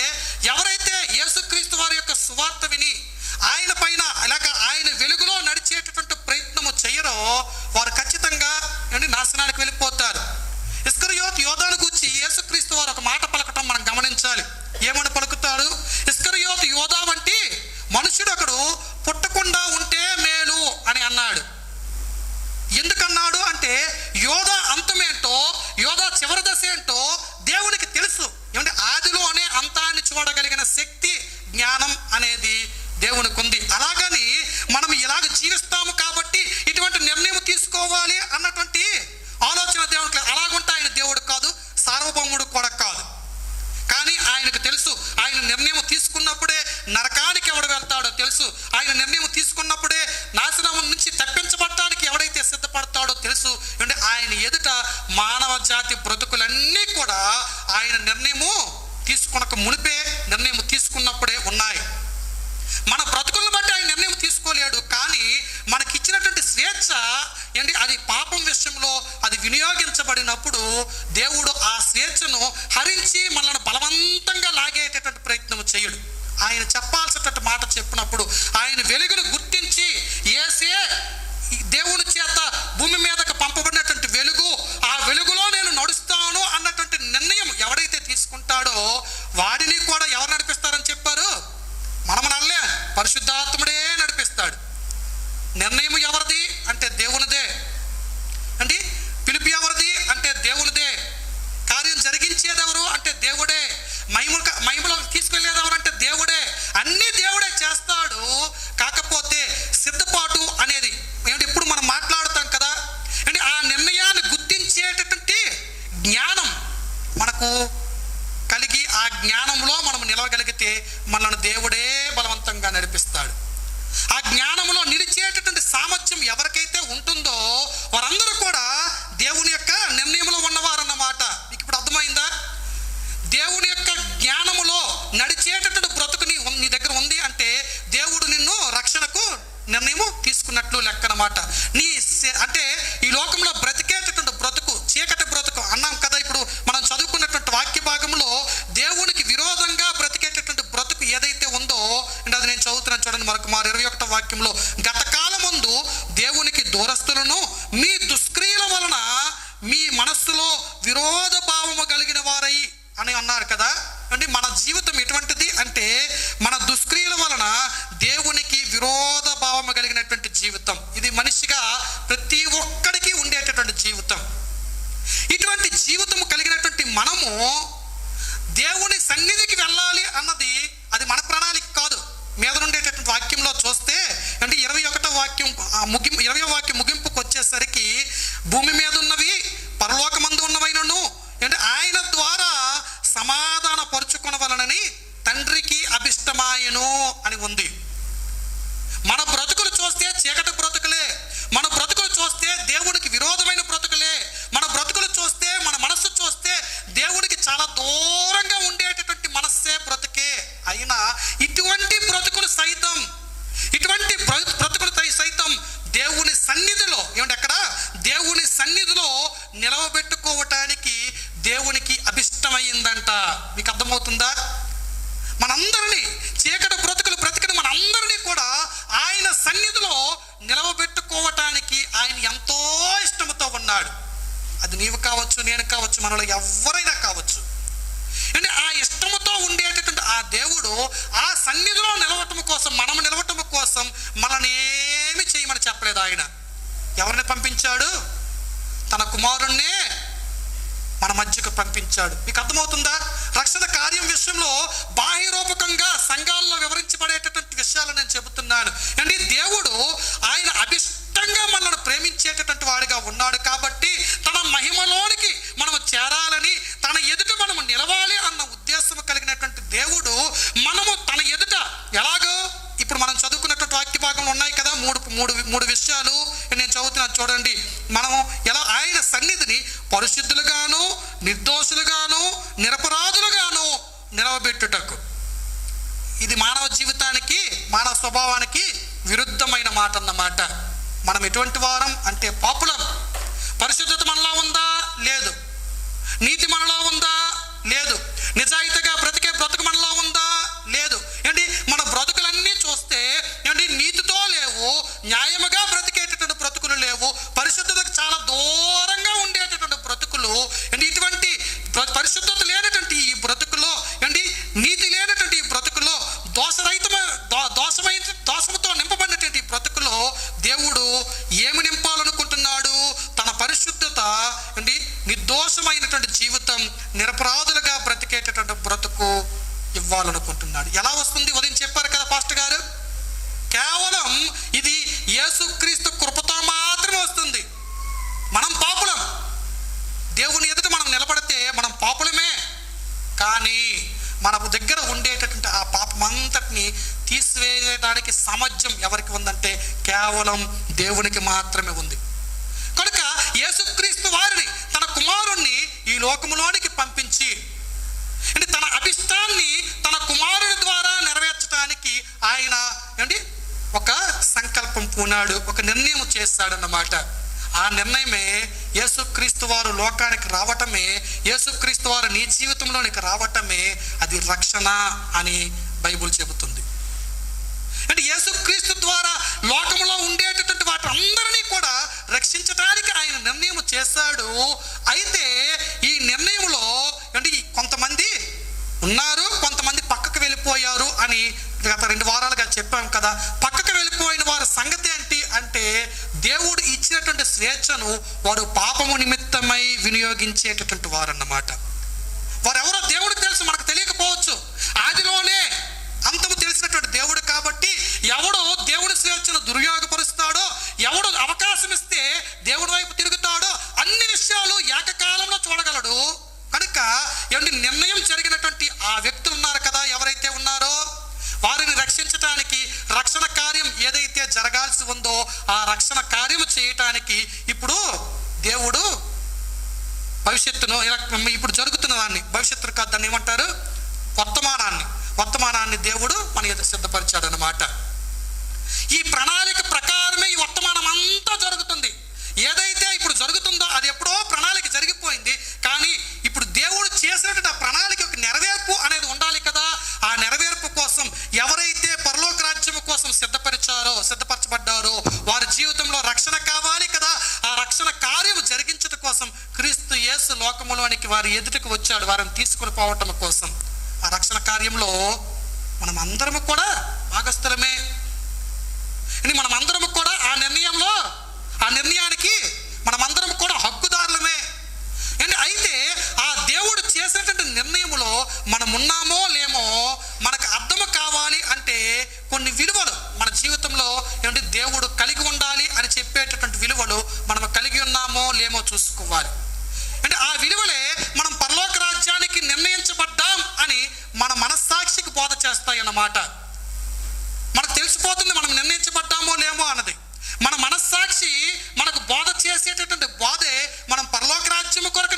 S1: ఎవరైతే యేసుక్రీస్తు వారి యొక్క సువార్త విని ఆయన పైన ఇలాగ ఆయన వెలుగులో నడిచేటటువంటి ప్రయత్నము చేయరో వారు ఖచ్చితంగా నాశనానికి వెళ్ళిపోతారు. ఇస్కరియోతు యోధాను గూర్చి యేసుక్రీస్తు వారు ఒక మాట పలకటం మనం గమనించాలి. ఏమని పలుకుతాడు? ఇస్కరియోతు యోధా వంటి మనుషుడు ఒకడు పుట్టకుండా ఉంటే మేలు అని అన్నాడు. ఎందుకన్నాడు అంటే యోధా అంతమేంటో, యోధా చివరి దశ ఏంటో దేవునికి తెలుసు. ఆదిలోనే అంతాన్ని చూడగలిగిన శక్తి, జ్ఞానం అనేది దేవునికి ఉంది. అలాగని మనం ఇలాగ జీవిస్తాము కాబట్టి ఇటువంటి నిర్ణయం తీసుకోవాలి అన్నటువంటి ఆలోచన దేవునికి అలాగుంటే ఆయన దేవుడు కాదు, సార్వభౌముడు కూడా కాదు. కానీ ఆయనకు తెలుసు ఆయన నిర్ణయం తీసుకున్నప్పుడే నరకానికి ఎవడు వెళ్తాడో తెలుసు. ఆయన నిర్ణయం తీసుకున్నప్పుడే నాశనం నుంచి తప్పించబడటానికి ఎవడైతే సిద్ధపడతాడో తెలుసు. అంటే ఆయన ఎదుట మానవ జాతి బ్రతుకులన్నీ కూడా ఆయన నిర్ణయము తీసుకునక మునిపే నిర్ణయం తీసుకున్నప్పుడే ఉన్నాయి. మన బ్రతుకులను బట్టి ఆయన నిర్ణయం తీసుకోలేడు, కానీ మనకిచ్చినటువంటి స్వేచ్ఛ ఏంటి అది పాపం విషయంలో అది వినియోగించబడినప్పుడు దేవుడు ఆ స్వేచ్ఛను హరించి మనల్ని బలవంతంగా లాగేటటువంటి ప్రయత్నం చేయడు. ఆయన చెప్పాల్సినటువంటి మాట చెప్పినప్పుడు ఆయన వెలుగును గుర్తించి యేసే దేవుని చేత భూమి మీదకు పంపబడినటువంటి వెలుగు, ఆ వెలుగులో నేను నడుస్తాను అన్నటువంటి నిర్ణయం ఎవడైతే తీసుకుంటాడో వాడిని కూడా ఎవరు నడిపిస్తారని చెప్పారు? మనం నల్లే, పరిశుద్ధాత్ముడే నడిపిస్తాడు. నిర్ణయం ఎవరిది అంటే దేవునిదే అండి. పిలుపు ఎవరిది అంటే దేవునిదే. కార్యం జరిగించేది ఎవరు అంటే దేవుడే. మహిమలో తీసుకెళ్లేది ఎవరు అంటే దేవుడే. అన్నీ దేవుడే చేస్తాడు. కాకపోతే సిద్ధపాటు అనేది ఏమిటి ఇప్పుడు మనం మాట్లాడుతాం కదా అంటే ఆ నిర్ణయాన్ని గుర్తించేటటువంటి జ్ఞానం మనకు కలిగి ఆ జ్ఞానంలో మనం నిలవగలిగితే మనల్ని దేవుడే బలవంతంగా నడిపిస్తాడు. ఆ జ్ఞానంలో నిలిచేటటువంటి సామర్థ్యం ఎవరికైతే ఉంటుందో వారందరూ కూడా దేవుని యొక్క నిర్ణయంలో ఉన్నవారన్నమాట. మీకు ఇప్పుడు అర్థమైందా? దేవుని యొక్క జ్ఞానములో నడిచేటటువంటి బ్రతుకు నీ దగ్గర ఉంది అంటే దేవుడు నిన్ను రక్షణకు నిర్ణయము తీసుకున్నట్లు లెక్కనమాట. అంటే ఈ లోకంలో బ్రతికేటటువంటి బ్రతుకు చీకటి బ్రతుకు అన్నాం కదా. ఇప్పుడు మనం చదువుకున్నటువంటి వాక్య భాగంలో దేవునికి విరోధంగా బ్రతికేటటువంటి బ్రతుకు ఏదైతే ఉందో అంటే అది నేను చదువుతున్నాను చూడండి. మరొక 21వ వాక్యంలో గతకాలం ముందు దేవునికి దూరస్తులను మీ దుష్క్రియల వలన మీ మనస్సులో విరోధ భావము కలిగిన వారై అని అన్నారు కదా. అంటే మన జీవితం ఎటువంటిది అంటే మన దుష్క్రియల వలన దేవునికి విరోధ భావము కలిగినటువంటి జీవితం. ఇది మనిషిగా ప్రతి ఒక్కడికి ఉండేటటువంటి జీవితం. ఇటువంటి జీవితము కలిగినటువంటి మనము దేవుని సన్నిధికి వెళ్ళాలి అన్నది అది మన ప్రణాళిక కాదు. మీద ఉండేటటువంటి వాక్యంలో చూస్తే అంటే 21వ వాక్యం 20వ వాక్యం ముగింపుకు వచ్చేసరికి భూమి మీద ఉన్నవి పరలోకమందు ఉన్నవైనను అంటే ఆయన ద్వారా సమాధాన పరుచుకొనవలనని తండ్రికి అభిష్టమాయను అని ఉంది. మన బ్రతుకులు చూస్తే చీకటి బ్రతుకులే, మన బ్రతుకులు చూస్తే దేవుడికి విరోధమైన బ్రతుకులే, మన బ్రతుకులు చూస్తే మన మనస్సు చూస్తే దేవుడికి చాలా దూరంగా ఉండేటటువంటి మనస్సే బ్రతుకే. అయినా ఇటువంటి బ్రతుకులు సైతం దేవుని సన్నిధిలో ఏమంటే అక్కడ దేవుని సన్నిధిలో నిలవబెట్టుకోవటానికి దేవునికి అభిష్టమైందంట. మీకు అర్థమవుతుందా? మనందరినీ చీకటి బ్రతుకులు బ్రతికిన మనందరినీ కూడా ఆయన సన్నిధిలో నిలవబెట్టుకోవటానికి ఆయన ఎంతో ఇష్టంతో ఉన్నాడు. అది నీవు కావచ్చు, నేను కావచ్చు, మనలో ఎవరైనా కావచ్చు. అంటే ఆ ఇష్టముతో ఉండేటటువంటి ఆ దేవుడు ఆ సన్నిధిలో నిలవటం కోసం మనం నిలవటం కోసం మనల్ని ఏమి చేయమని చెప్పలేదు. ఆయన ఎవరిని పంపించాడు? తన కుమారుణ్ణే మన మధ్యకు పంపించాడు. మీకు అర్థమవుతుందా? రక్షణ కార్యం విషయంలో బాహ్యరూపకంగా సంఘాల్లో వివరించబడేటటువంటి విషయాలు నేను చెబుతున్నాను. అంటే దేవుడు ఆయన అభిష్టంగా మనల్ని ప్రేమించేటటువంటి వాడిగా ఉన్నాడు కాబట్టి తన మహిమలోనికి మనం చేరాలని తన ఎదుట మనము నిలవాలి అన్న ఉద్దేశం కలిగినటువంటి దేవుడు మనము తన ఎదుట ఎలాగో ఇప్పుడు మనం చదువుకున్నటువంటి వాక్య భాగంలో ఉన్నాయి కదా మూడు విషయాలు నేను చదువుతున్నాను చూడండి. మనము ఎలా ఆయన సన్నిధిని పరిశుద్ధులుగాను నిర్దోషులుగాను నిరపరాధులుగాను నిలవబెట్టుటకు. ఇది మానవ జీవితానికి మానవ స్వభావానికి విరుద్ధమైన మాట అన్నమాట. మనం ఎటువంటి వారం అంటే పాపులం. పరిశుద్ధత మనలో ఉందా? లేదు. నీతి మనలో ఉందా? లేదు. నిజాయితీగా బ్రతికే బ్రతుకు మనలో ఉందా? లేదు. ఏంటి మన బ్రతుకులన్నీ చూస్తే ఏంటి నీతితో లేవు, న్యాయముగా బ్రతికేటటువంటి బ్రతుకులు లేవు, పరిశుద్ధతకు చాలా దూరంగా ఉండేటటువంటి బ్రతుకులు. ఏంటి ఇటువంటి పరిశుద్ధత లేనటువంటి ఈ బ్రతుకులో ఏంటి నీతి లేనటువంటి ఈ బ్రతుకులో దోషముతో నింపబడినటువంటి ఈ బ్రతుకులో దేవుడు ఏమి నింపాలనుకుంటున్నాడు? తన పరిశుద్ధత ఏంటి నిర్దోషమైనటువంటి జీవితం, నిరపరాధులుగా బ్రతికేటటువంటి బ్రతుకు ఇవ్వాలనుకుంటున్నాడు. ఎలా వస్తుంది? ఉదయం చెప్పారు కదా పాస్టర్ గారు, కేవలం ఇది యేసుక్రీస్తు కృపతో మాత్రమే వస్తుంది. మనం పాపులం. దేవుని ఎదుట మనం నిలబడితే మనం పాపులమే. కానీ మన దగ్గర ఉండేటటువంటి ఆ పాపమంతటిని తీసివేయడానికి సామర్థ్యం ఎవరికి ఉందంటే కేవలం దేవునికి మాత్రమే ఉంది. కనుక లోకములోనికి పంపించి అంటే తన అభిష్టాన్ని తన కుమారుడి ద్వారా నెరవేర్చడానికి ఆయన ఏంటి ఒక సంకల్పం పూనాడు, ఒక నిర్ణయం చేస్తాడన్నమాట. ఆ నిర్ణయమే యేసుక్రీస్తు వారు లోకానికి రావటమే, యేసుక్రీస్తు వారు నీ జీవితంలోనికి రావటమే అది రక్షణ అని బైబుల్ చెబుతుంది. అంటే యేసుక్రీస్తు ద్వారా లోకంలో ఉండేటటువంటి వాటి అందరినీ కూడా రక్షించడానికి ఆయన నిర్ణయం చేశాడు. అయితే ఈ నిర్ణయంలో అంటే కొంతమంది ఉన్నారు, కొంతమంది పక్కకు వెళ్ళిపోయారు అని గత 2 వారాలుగా చెప్పాం కదా. పక్కకు వెళ్ళిపోయిన వారి సంగతి ఏంటి అంటే దేవుడు ఇచ్చినటువంటి స్వేచ్ఛను వారు పాపము నిమిత్తమై వినియోగించేటటువంటి వారు అన్నమాట. వారెవరో దేవుడికి తెలుసు, మనకు తెలియకపోవచ్చు. ఆదిలోనే అంతము తెలిసినటువంటి దేవుడు కాబట్టి ఎవడు దేవుడి స్వేచ్ఛను దుర్యోగపరుస్తాడో, ఎవడు అవకాశం ఇస్తే దేవుడి వైపు తిరుగుతాడో అన్ని విషయాలు ఏకకాలంలో చూడగలడు. కనుక ఏమంటే నిర్ణయం జరిగినటువంటి ఆ వ్యక్తులు ఉన్నారు కదా, ఎవరైతే ఉన్నారో వారిని రక్షించటానికి, రక్షణ కార్యం ఏదైతే జరగాల్సి ఉందో ఆ రక్షణ కార్యం చేయటానికి ఇప్పుడు దేవుడు భవిష్యత్తును ఇప్పుడు జరుగుతున్న దాన్ని, భవిష్యత్తును కాదు దాన్ని ఏమంటారు, వర్తమానాన్ని దేవుడు మన ఎదురు సిద్ధపరిచాడు అన్నమాట. ఈ ప్రణాళిక ప్రకారమే ఈ వర్తమానం అంతా జరుగుతుంది. ఏదైతే ఇప్పుడు జరుగుతుందో అది ఎప్పుడో ప్రణాళిక జరిగిపోయింది. కానీ ఇప్పుడు దేవుడు చేసినట్టు ఆ ప్రణాళిక యొక్క నెరవేర్పు అనేది ఉండాలి కదా. ఆ నెరవేర్పు కోసం ఎవరైతే పరలోక రాజ్యం కోసం సిద్ధపరచబడ్డారో వారి జీవితంలో రక్షణ కావాలి కదా. ఆ రక్షణ కార్యం జరిగించడం కోసం క్రీస్తు యేసు లోకములోనికి వారి ఎదుటికి వచ్చాడు, వారిని తీసుకుని పోవటం కోసం. ఆ రక్షణ కార్యంలో మనం అందరము కూడా భాగస్థులమే. మనమందరము కూడా ఆ నిర్ణయానికి మనమందరం కూడా హక్కుదారులమే. అయితే ఆ దేవుడు చేసేటువంటి నిర్ణయంలో మనం ఉన్నామో లేమో మనకు అర్థం కావాలి అంటే కొన్ని విలువలు మన జీవితంలో ఏమంటే దేవుడు కలిగి ఉండాలి అని చెప్పేటటువంటి విలువలు మనం కలిగి ఉన్నామో లేమో చూసుకోవాలి. అంటే ఆ విలువలే మనం పరలోక రాజ్యానికి నిర్ణయించబడ్డాం అని మన మనస్సాక్షికి బోధ చేస్తాయి అన్నమాట. మనకు తెలిసిపోతుంది మనం నిర్ణయించబడ్డామో లేమో అన్నది. మన మనస్సాక్షి మనకు బోధ చేసేటటువంటి బోధే మనం పరలోక రాజ్యము కొరకు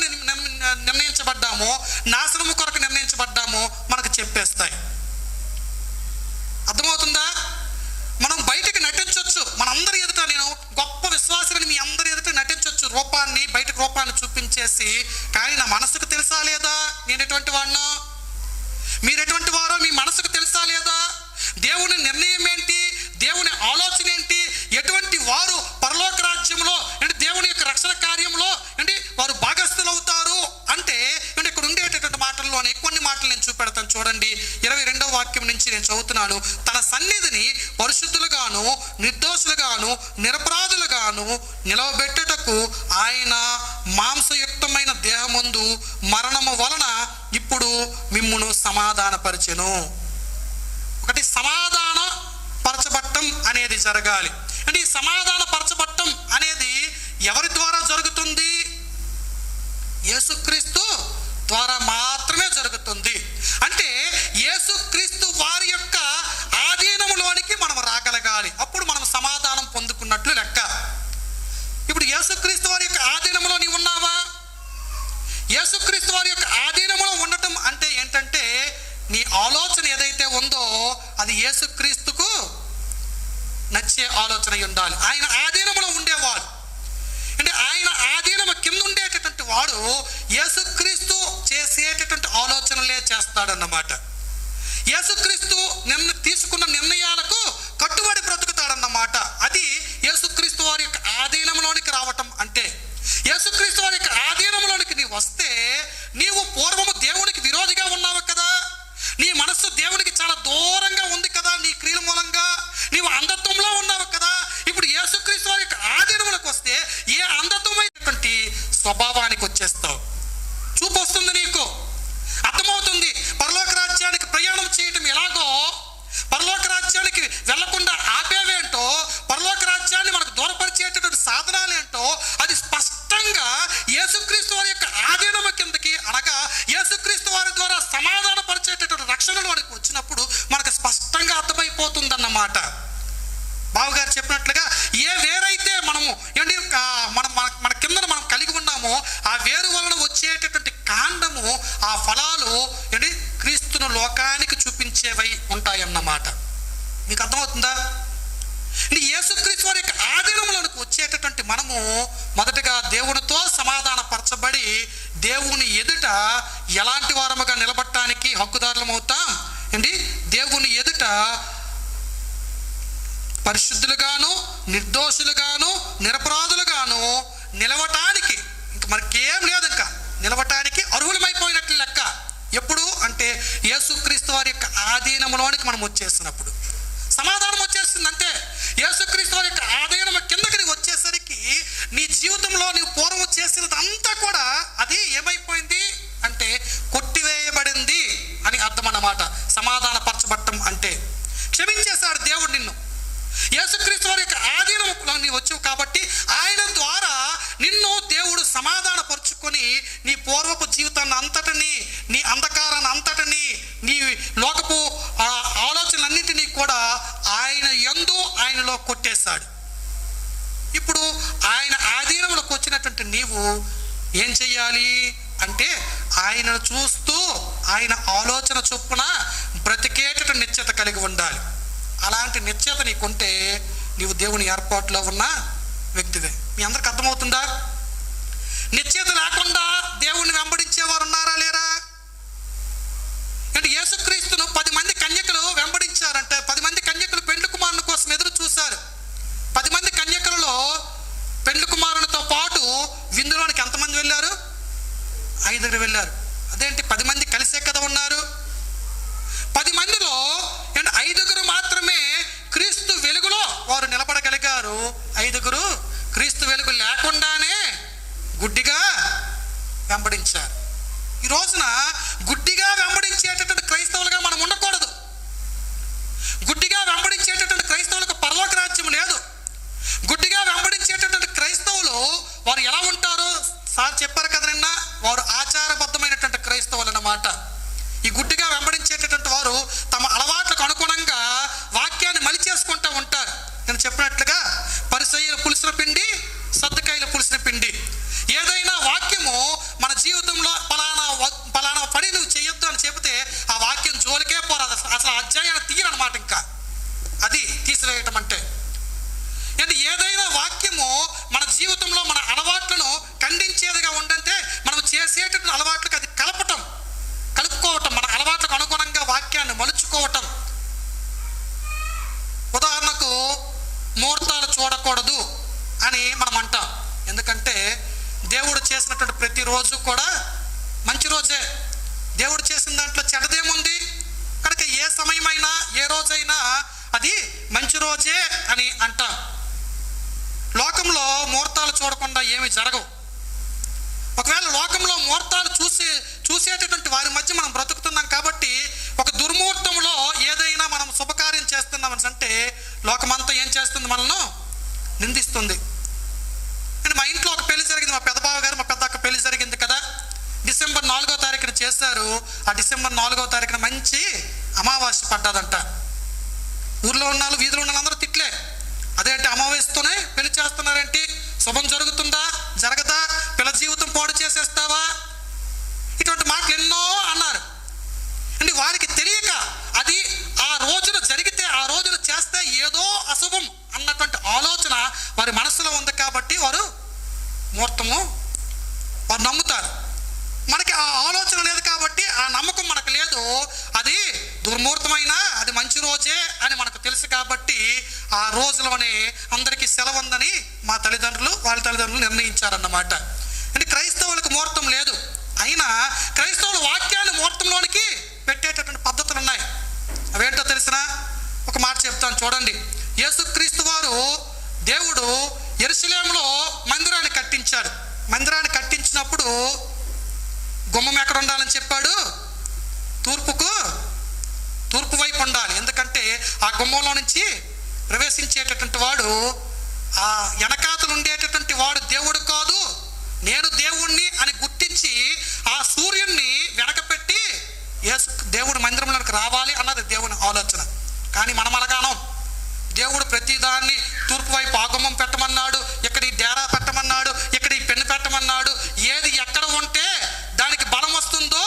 S1: నిర్ణయించబడ్డామో నాశనము కొరకు నిర్ణయించబడ్డామో మనకు చెప్పేస్తాయి. అర్థమవుతుందా? మనం బయటకు నటించవచ్చు, మనందరి ఎదుట నేను గొప్ప విశ్వాసాన్ని మీ అందరి ఎదుట నటించవచ్చు, బయటకు రూపాన్ని చూపించేసి. కానీ నా మనసుకు తెలుసా లేదా నేను ఎటువంటి వాడినో, మీరు ఎటువంటి వారో మీ మనసుకు తెలుసా లేదా? దేవుని నిర్ణయం ఏంటి, దేవుని ఆలోచన ఏంటి, ఎటువంటి వారు పరలోక రాజ్యంలో అంటే దేవుని యొక్క రక్షణ కార్యంలో అంటే వారు భాగస్థులు అవుతారు అంటే ఇక్కడ ఉండేటటువంటి మాటల్లోనే కొన్ని మాటలు నేను చూపెడతాను. చూడండి, 22వ వాక్యం నుంచి నేను చదువుతున్నాను. తన సన్నిధిని పరిశుద్ధులుగాను నిర్దోషులుగాను నిరపరాధులుగాను నిలవబెట్టుటకు ఆయన మాంసయుక్తమైన దేహమందు మరణము వలన ఇప్పుడు మిమ్మును సమాధానపరిచెను. ఒకటి సమాధాన పరచబట్టం అనేది జరగాలి. అంటే ఈ సమాధాన పరచబట్టం అనేది ఎవరి ద్వారా జరుగుతుంది? యేసుక్రీస్తు ద్వారా మాత్రమే జరుగుతుంది. అంటే యేసుక్రీస్తు వారి యొక్క ఆధీనములోనికి మనం రాగలగాలి, అప్పుడు మనం సమాధానం పొందుకున్నట్లు లెక్క. ఇప్పుడు యేసుక్రీస్తు వారి యొక్క ఆధీనంలో నీవు ఉన్నావా? యేసుక్రీస్తు వారి యొక్క ఆధీనంలో ఉండటం అంటే ఏంటంటే నీ ఆలోచన ఏదైతే ఉందో అది యేసుక్రీస్తుకు నచ్చే ఆలోచన ఉండాలి. ఆయన ఆధీనంలో ఉండేవాడు అంటే ఆయన ఆధీనము కింద ఉండేటటువంటి వాడు యేసుక్రీస్తు చేసేటటువంటి ఆలోచనలే చేస్తాడన్నమాట. యేసుక్రీస్తు తీసుకున్న నిర్ణయాలకు కట్టుబడి బ్రతుకుతాడన్నమాట. అది యేసుక్రీస్తు వారి యొక్క ఆధీనంలోనికి రావటం అంటే. యేసుక్రీస్తు వారి యొక్క ఆధీనంలోనికి నీవు వస్తే నీవు పూర్వము దేవునికి విరోధిగా ఉన్నావు కదా, నీ మనస్సు దేవునికి చాలా దూరంగా ఉంది కదా, నీ క్రియల మూలంగా నీవు అంధత్వంలో ఉన్నావు కదా. ఇప్పుడు యేసుక్రీస్తు వారి యొక్క ఆధీనంలోకి వస్తే ఏ అంధత్వమైనటువంటి స్వభావానికి వచ్చేస్తావు, చూపు వస్తుంది, నీకు అర్థమవుతుంది. పరలోక రాజ్యానికి ప్రయాణం చేయటం ఎలాగో, పరలోక రాజ్యానికి వెళ్లకుండా ఆపేవేంటో, పరలోక రాజ్యాన్ని మనకు దూరపరిచేటటువంటి సాధనాలేంటో అది స్పష్టంగా యేసుక్రీస్తు వారి యొక్క ఆధీనము కిందకి అనగా యేసుక్రీస్తు వారి ద్వారా సమాధాన పరిచేటటువంటి రక్షణలోనికి వచ్చినప్పుడు మనకు స్పష్టంగా అర్థమైపోతుందన్నమాట. బావగారు చెప్పినట్లుగా ఏ వేరైతే మనము ఏంటి మన కింద మనం కలిగి ఉన్నామో ఆ వేరు వలన వచ్చేటటువంటి ఏంటి క్రీస్తును లోకానికి చూపించేవై ఉంటాయన్నమాట. మీకు అర్థమవుతుందా? యేసుక్రీస్తు వారి యొక్క ఆధీనంలోనికి వచ్చేటటువంటి మనము మొదటగా దేవునితో సమాధానపరచబడి దేవుని ఎదుట ఎలాంటి వారముగా నిలబడటానికి హక్కుదారులం అవుతాం అండి. దేవుని ఎదుట పరిశుద్ధులుగాను, నిర్దోషులుగాను, నిరపరాధులుగాను నిలవటానికి ఇంక మనకేం లేదు, ఇంకా నిలవటానికి అర్హులమైపోయినట్లు లెక్క. ఎప్పుడు అంటే యేసుక్రీస్తు వారి యొక్క ఆధీనంలోనికి మనం వచ్చేసినప్పుడు సమాధానం వచ్చేస్తుంది. అంతే. యేసుక్రీస్తు వారి యొక్క ఆధీనం కిందకి నీకు వచ్చేసరికి నీ జీవితంలో నీవు పూర్వం చేసినది అంతా కూడా అది ఏమైపోయింది అంటే కొట్టివేయబడింది అని అర్థం అన్నమాట. సమాధానపరచబడటం అంటే క్షమించేశాడు దేవుడు నిన్ను. యేసుక్రీస్తు వారి యొక్క ఆధీనంలో నీవు వచ్చావు కాబట్టి ఆయన ద్వారా నిన్ను దేవుడు సమాధానపరుచుకొని నీ పూర్వపు జీవితాన్ని అంతటిని, నీ అంధకారాన్ని అంతటిని, నీ లోకపు ఆలోచనలన్నింటినీ కూడా ఆయన యందు ఆయనలో కొట్టేశాడు. ఇప్పుడు ఆయన ఆధీనంలోకి వచ్చినటువంటి నీవు ఏం చెయ్యాలి అంటే ఆయనను చూస్తూ ఆయన ఆలోచన చొప్పున బ్రతికేటటువంటి నిశ్చయత కలిగి ఉండాలి. అలాంటి నిశ్చయత నీకుంటే నీవు దేవుని ఏర్పాటులో ఉన్న వ్యక్తివే. మీ అందరికి అర్థమవుతుందా? నిశ్చయత లేకుండా దేవుణ్ణి వెంబడించేవారు ఉన్నారా లేరా? అంటే యేసుక్రీస్తును 10 మంది కన్యకలు వెంబడించారంటే 10 మంది కన్యకలు పెండ్లి కుమారుని కోసం ఎదురు చూశారు. 10 మంది కన్యకలలో పెండ్లి కుమారునితో పాటు విందులోనికి ఎంతమంది వెళ్ళారు? 5 వెళ్ళారు. అదేంటి 10 మంది కలిసే కదా ఉన్నారు. 10 మందిలో 5 మాత్రమే క్రీస్తు వెలుగులో వారు నిలబడగలిగారు. 5 క్రీస్తు వెలుగు లేకుండానే గుడ్డిగా వెంబడించారు. ఈ రోజున గుడ్డిగా వెంబడించేటటువంటి క్రైస్తవులుగా మనం ఉండకూడదు. గుడ్డిగా వెంబడించేటటువంటి క్రైస్తవులకు పరలోక రాజ్యం లేదు. గుడ్డిగా వెంబడించేటటువంటి క్రైస్తవులు వారు ఎలా ఉంటారు? సార్ చెప్పారు కదా నిన్న, వారు ఆచారబద్ధమైనటువంటి క్రైస్తవులు అన్నమాట. ఈ గుడ్డిగా వెంబడించేటటువంటి వారు తమ అలవాట్లకు అనుగుణంగా వాక్యాన్ని మలిచేసుకుంటూ ఉంటారు. నేను చెప్పినట్లుగా పరిసయ్యుల పులిసిన పిండి, సద్దుకాయల పులిసిన పిండి. ఏదైనా వాక్యము మన జీవితంలో పలానా పని నువ్వు చేయొద్దు అని చెబితే ఆ వాక్యం జోలికే పోరాదు. అసలు అధ్యాయాన్ని తీయనమాట. ఇంకా అది తీసివేయటం అంటే ఏదైనా వాక్యము మన జీవితంలో మన అలవాట్లను ఖండించేదిగా ఉండంటే మనం చేసేటటువంటి అలవాట్లకు అది కలుపుకోవటం, మన అలవాట్లకు అనుగుణంగా వాక్యాన్ని మలుచుకోవటం. ఉదాహరణకు ముహూర్తాలు చూడకూడదు అని మనం అంటాం. ఎందుకంటే దేవుడు చేసినటువంటి ప్రతిరోజు కూడా మంచి రోజే. దేవుడు చేసిన దాంట్లో చెడ్డదేముంది? కనుక ఏ సమయమైనా ఏ రోజైనా అది మంచి రోజే అని అంటాం. లోకంలో ముహూర్తాలు చూడకుండా ఏమి జరగవు. ఒకవేళ లోకంలో ముహూర్తాలు చూసేటటువంటి వారి మధ్య మనం బ్రతుకుతున్నాం కాబట్టి ఒక దుర్ముహూర్తంలో ఏదైనా మనం శుభకార్యం చేస్తున్నామని అంటే లోకమంతా ఏం చేస్తుంది? మనల్ని నిందిస్తుంది. అంటే మా ఇంట్లో ఒక పెళ్లి జరిగింది. మా పెద్దబావ గారు మా పెద్దక్క పెళ్లి జరిగింది కదా. డిసెంబర్ 4వ తారీఖున చేశారు. ఆ డిసెంబర్ 4వ తారీఖున మంచి అమావాస్య పడ్డదంట. ఊర్లో ఉన్న వీధిలో ఉన్న అందరూ తిట్లే. అదేంటి అమావాస్యతోనే పెళ్లి చేస్తున్నారేంటి? శుభం జరుగుతుందా? జరగదా? పిల్ల జీవితం పాడు చేసేస్తావా? ఇటువంటి మాటలు ఎన్నో అన్నారు. అంటే వారికి తెలియక అది ఆ రోజున జరిగితే, ఆ రోజున చేస్తే ఏదో అశుభం అన్నటువంటి ఆలోచన వారి మనసులో ఉంది కాబట్టి వారు ముహూర్తము వారు నమ్ముతారు. మనకి ఆ ఆలోచన లేదు కాబట్టి ఆ నమ్మకం మనకు లేదు. అది దుర్ముహూర్తమైనా అది మంచి రోజే అని మనకు తెలుసు కాబట్టి ఆ రోజులోనే అందరికీ సెలవు ఉందని మా తల్లిదండ్రులు వాళ్ళ తల్లిదండ్రులు నిర్ణయించారన్నమాట. అంటే క్రైస్తవులకు ముహూర్తం లేదు. అయినా క్రైస్తవుల వాక్యాన్ని ముహూర్తంలోనికి పెట్టేటటువంటి పద్ధతులు ఉన్నాయి. అవేంటో తెలిసిన ఒక మాట చెప్తాను చూడండి. యేసుక్రీస్తు వారు దేవుడు యెరూషలేములో మందిరాన్ని కట్టించాడు. మందిరాన్ని కట్టించినప్పుడు గుమ్మం ఎక్కడ ఉండాలని చెప్పాడు? తూర్పు వైపు ఉండాలి. ఎందుకంటే ఆ గుమ్మంలో నుంచి ప్రవేశించేటటువంటి వాడు, ఆ వెనకాతలు ఉండేటటువంటి వాడు దేవుడు కాదు, నేను దేవుణ్ణి అని గుర్తించి ఆ సూర్యుడిని వెనకపెట్టి దేవుడు మందిరంలోకి రావాలి అన్నది దేవుని ఆలోచన. కానీ మనం అలాగానం. దేవుడు ప్రతిదాన్ని తూర్పు వైపు ఆగమం పెట్టమన్నాడు, ఇక్కడ ఈ డేరా పెట్టమన్నాడు, ఇక్కడ ఈ పెన్ను పెట్టమన్నాడు. ఏది ఎక్కడ ఉంటే దానికి బలం వస్తుందో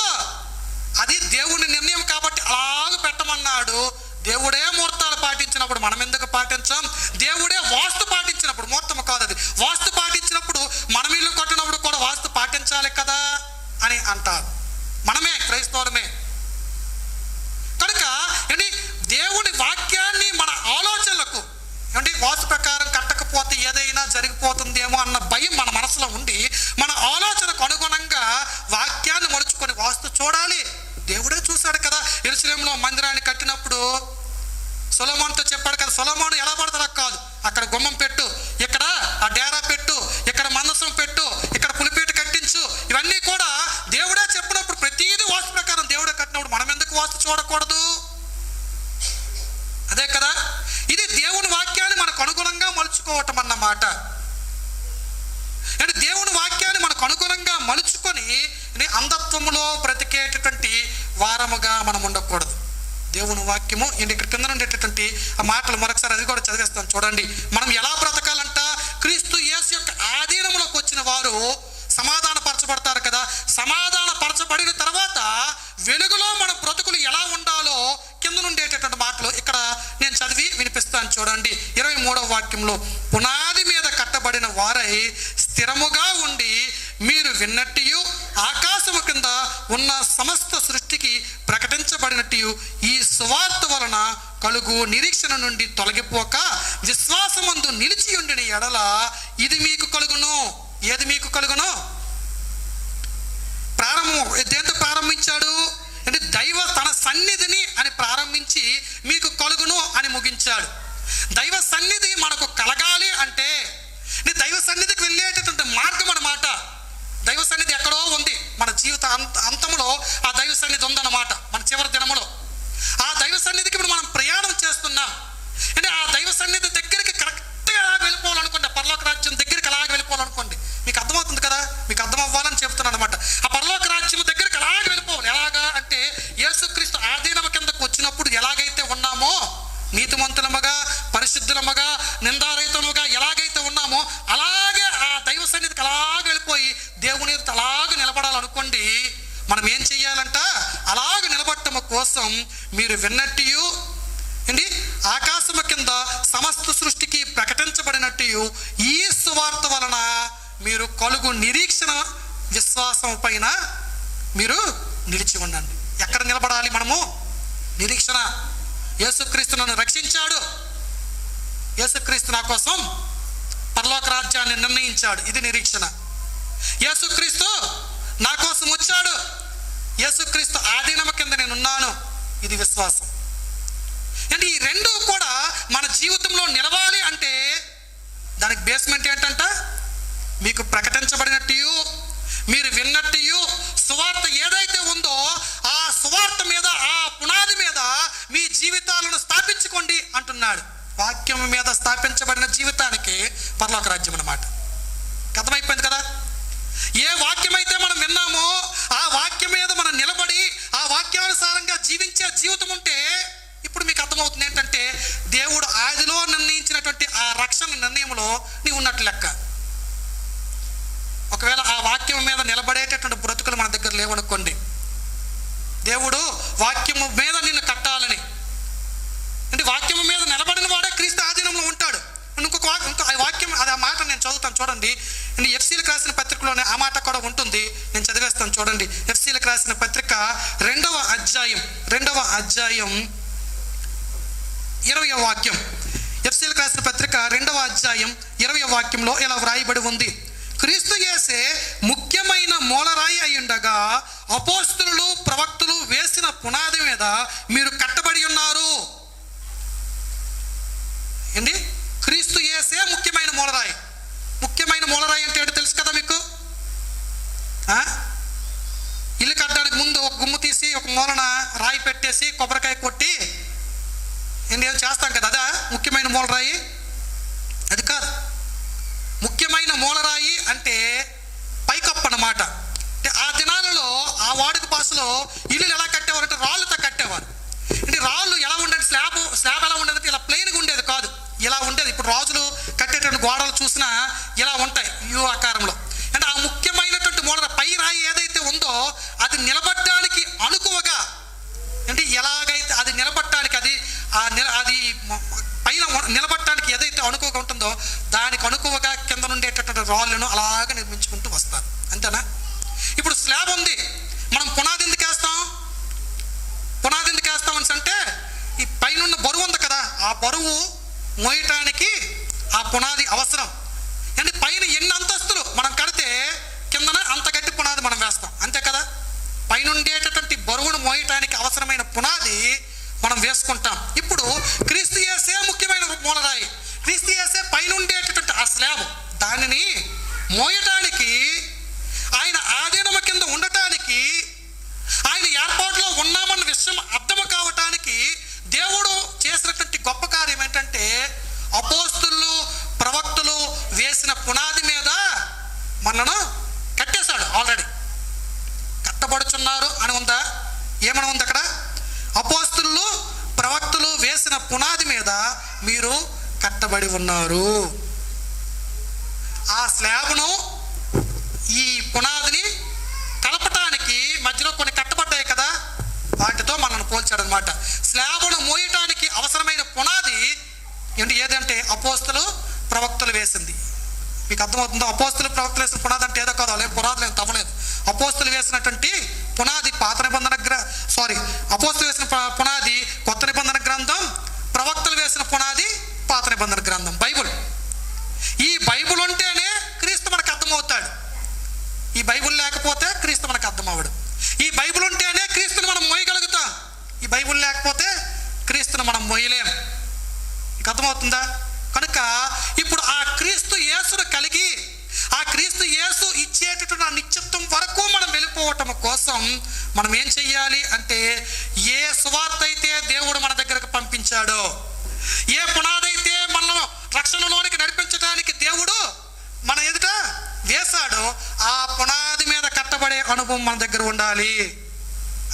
S1: మాట. అంటే దేవుని వాక్యాన్ని మనకు అనుగుణంగా మలుచుకొని అంధత్వములో బ్రతికేటటువంటి వారముగా మనం ఉండకూడదు. దేవుని వాక్యము ఇక్కడ కింద ఉండేటటువంటి ఆ మాటలు మరొకసారి అది కూడా చదివేస్తాను చూడండి. మనం ఎలా బ్రతకాలంట? క్రీస్తు యేసు యొక్క ఆధీనంలోకి వచ్చిన వారు సమాధాన పరచబడతారు కదా. సమాధాన పరచబడిన తర్వాత వెలుగులో మన బ్రతుకులు ఎలా ఉండాలో కింద ఉండేటటువంటి మాటలు ఇక్కడ నేను చదివి వినిపిస్తాను చూడండి. 23వ వాక్యంలో, పునాది మీద కట్టబడిన వారై స్థిరముగా ఉండి మీరు విన్నట్టు ఆకాశము కింద ఉన్న సమస్త సృష్టికి ప్రకటించబడినట్టు ఈ సువార్త వలన కలుగు నిరీక్షణ నుండి తొలగిపోక విశ్వాసమందు నిలిచి ఉండిన ఎడల ఇది మీకు కలుగును. ఏది మీకు కలుగును? దేంతో ప్రారంభించాడు అంటే దైవ తన సన్నిధిని అని ప్రారంభించి మీకు కలుగును అని ముగించాడు. దైవ సన్నిధి మనకు కలగాలి అంటే దైవ సన్నిధికి వెళ్ళేటటువంటి మార్గం అన్నమాట. దైవ సన్నిధి ఎక్కడో ఉంది, మన జీవిత అంతంలో ఆ దైవ సన్నిధి ఉందన్నమాట. మన చివరి దినములో ఆ దైవ సన్నిధికి ఇప్పుడు మనం ప్రయాణం చేస్తున్నాం. అంటే ఆ దైవ సన్నిధి దగ్గరికి కరెక్ట్గా అలాగ వెళ్ళిపోవాలనుకోండి, పరలోక రాజ్యం దగ్గరికి అలాగ వెళ్ళిపోవాలనుకోండి. మీకు అర్థమవుతుంది కదా? మీకు అర్థం అవ్వాలని చెప్తున్నాను అనమాట. ఆ పరలోక రాజ్యం దగ్గరికి అలాగ వెళ్ళిపోవాలి. ఎలాగా అంటే యేసుక్రీస్తు ఆధీనము కిందకు వచ్చినప్పుడు ఎలాగైతే ఉన్నామో, నీతిమంతులముగా పరిశుద్ధులముగా నిందారహితముగా ఎలాగైతే ఉన్నామో అలాగే ఆ దైవ సన్నిధికి అలాగ వెళ్ళిపోయి దేవుని అలాగ నిలబడాలనుకోండి. మనం ఏం చెయ్యాలంట? అలాగ నిలబడటం కోసం మీరు విన్నట్టు ఏంటి ఆకాశము కింద సమస్త సృష్టికి ప్రకటించబడినట్టు ఈ సువార్త వలన మీరు కలుగు నిరీక్షణ విశ్వాసం పైన మీరు నిలిచి ఉండండి. ఎక్కడ నిలబడాలి మనము? నిరీక్షణ. యేసుక్రీస్తు నన్ను రక్షించాడు, యేసుక్రీస్తు నా కోసం పరలోక రాజ్యాన్ని నిర్ణయించాడు, ఇది నిరీక్షణ. యేసుక్రీస్తు నా కోసం వచ్చాడు, యేసుక్రీస్తు ఆధీనము కింద నేనున్నాను, ఇది విశ్వాసం. అంటే ఈ రెండు కూడా మన జీవితంలో నిలవాలి అంటే దానికి బేస్మెంట్ ఏంటంట? మీకు ప్రకటించబడినట్టు, మీరు విన్నట్టు సువార్త ఏదైతే ఉందో ఆ సువార్త మీద, ఆ పునాది మీద మీ జీవితాలను స్థాపించుకోండి అంటున్నాడు. వాక్యం మీద స్థాపించబడిన జీవితానికి పరలోక రాజ్యం అన్నమాట. అర్థమైపోయింది కదా? ఏ వాక్యం అయితే మనం విన్నామో ఆ వాక్యం మీద మనం నిలబడి ఆ వాక్యానుసారంగా జీవించే జీవితం ఉంటే ఇప్పుడు మీకు అర్థమవుతుంది ఏంటంటే దేవుడు ఆదిలో నిర్ణయించినటువంటి ఆ రక్షణ నిర్ణయంలో నీవు ఉన్నట్లు లెక్క. ఒకవేళ ఆ వాక్యం మీద నిలబడేటటువంటి బ్రతుకులు మన దగ్గర లేవనుకోండి, దేవుడు వాక్యము మీద నిన్ను కట్టాలని అంటే వాక్యము మీద నిలబడిన వాడే క్రీస్తు ఆధీనంలో ఉంటాడు. ఇంకొక వాక్యం అది ఆ మాట నేను చదువుతాను చూడండి. ఎఫ్సీలకు రాసిన పత్రికలోనే ఆ మాట కూడా ఉంటుంది, నేను చదివేస్తాను చూడండి. ఎఫ్సీలకు రాసిన పత్రిక 2వ అధ్యాయం 20వ వాక్యం. ఎఫ్సీలకు రాసిన పత్రిక 2వ అధ్యాయం 20వ వాక్యంలో ఇలా వ్రాయబడి ఉంది, క్రీస్తు యేసే ముఖ్యమైన మూలరాయి అయి ఉండగా అపోస్తలులు ప్రవక్తలు వేసిన పునాది మీద మీరు కట్టబడి ఉన్నారు. ఏంటి? క్రీస్తు యేసే ముఖ్యమైన మూలరాయి. ముఖ్యమైన మూలరాయి అంటే ఏంటో తెలుసు కదా మీకు? ఇల్లు కట్టడానికి ముందు ఒక గుమ్ము తీసి ఒక మూలన రాయి పెట్టేసి కొబ్బరికాయ కొట్టి ఏం చేస్తాం కదా, అదా ముఖ్యమైన మూలరాయి? అది కాదు. ముఖ్యమైన మూలరాయి అంటే పైకప్పు అన్నమాట. అంటే ఆ దినాలలో ఆ వాడుక భాషలో ఇల్లు ఎలా కట్టేవారు అంటే రాళ్ళతో కట్టేవారు. అంటే రాళ్ళు ఎలా ఉండేది, స్లాబ్ ఎలా ఉండేది, ఇలా ప్లెయిన్గా ఉండేది కాదు, ఇలా ఉండేది. ఇప్పుడు రాజులు కట్టేటువంటి గోడలు చూసినా ఇలా ఉంటాయి యు ఆకారంలో. అంటే ఆ ముఖ్యమైనటువంటి మూల పై రాయి ఏదైతే ఉందో అది నిలబడడానికి అనుకువగా, అంటే ఎలాగైతే అది నిలబడటానికి అది పైన నిలబడటానికి ఏదైతే అనుకువగా ఉంటుందో దానికి అనుకువగా కింద ఉండేటటువంటి రాళ్ళను అలాగ నిర్మించుకుంటూ వస్తారు. అంతేనా? ఇప్పుడు స్లాబ్ ఉంది, మనం పునాది ఎందుకు వేస్తాం? పునాది ఎందుకు వేస్తామని అంటే ఈ పైన బరువు ఉంది కదా, ఆ బరువు మోయటానికి ఆ పునాది అవసరం. అంటే పైన ఎన్ని అంతస్తులు మనం కడితే కిందన అంత గట్టి పునాది మనం వేస్తాం, అంతే కదా? పైన ఉండేటటువంటి బరువును మోయటానికి అవసరమైన పునాది మనం వేసుకుంటాం. ఇప్పుడు క్రీస్తు యేసే ముఖ్యమైన మూలరాయి, క్రీస్తు యేసే పైన ఉండేటటువంటి ఆ స్లాబ్, దానిని మోయటానికి, ఆయన ఆధీనము కింద ఉండటానికి, ఆయన ఏర్పాటులో ఉన్నామన్న విషయం అర్థము కావటానికి దేవుడు చేసినటువంటి గొప్ప కార్యం ఏంటంటే అపోస్తలులు ప్రవక్తలు కట్టుచున్నారు అని ఉందా? ఏమని ఉంది అక్కడ? అపోస్తులు ప్రవక్తలు వేసిన పునాది మీద మీరు కట్టబడి ఉన్నారు. ఆ స్లాబ్ను ఈ పునాదిని కలపటానికి మధ్యలో కొన్ని కట్టబడ్డాయి కదా, వాటితో మనల్ని పోల్చాడు అనమాట. స్లాబ్ను మోయటానికి అవసరమైన పునాది ఏదంటే అపోస్తులు ప్రవక్తలు వేసింది. మీకు అర్థమవుతుందో? అపోస్తులు ప్రవక్తలు వేసిన పునాది అంటే ఏదో కాదు, లేదు పునాదులు ఏం తవ్వలేదు. అపోస్తులు వేసినటువంటి పునాది పాత నిబంధన అపోస్తులు వేసిన పునాది కొత్త నిబంధన గ్రంథం, ప్రవక్తలు వేసిన పునాది పాత నిబంధన గ్రంథం, బైబుల్. ఈ బైబుల్ ఉంటేనే క్రీస్తు మనకు అర్థమవుతాడు. ఈ బైబుల్ లేకపోతే క్రీస్తు మనకు అర్థమవుడు. ఈ బైబుల్ ఉంటేనే క్రీస్తుని మనం మోయగలుగుతాం. ఈ బైబుల్ లేకపోతే క్రీస్తుని మనం మోయలేం. మీకు అర్థమవుతుందా? కనుక ఇప్పుడు ఆ క్రీస్తు యేసును కలిగి ఆ క్రీస్తు యేసు ఇచ్చేటటువంటి ఆ నిత్యత్వం వరకు మనం వెళ్ళిపోవటం కోసం మనం ఏం చెయ్యాలి అంటే, ఏ సువార్త అయితే దేవుడు మన దగ్గరకు పంపించాడో, ఏ పునాది అయితే మనల్ని రక్షణలోనికి నడిపించడానికి దేవుడు మన ఎదుట వేశాడో, ఆ పునాది మీద కట్టబడే అనుభవం మన దగ్గర ఉండాలి.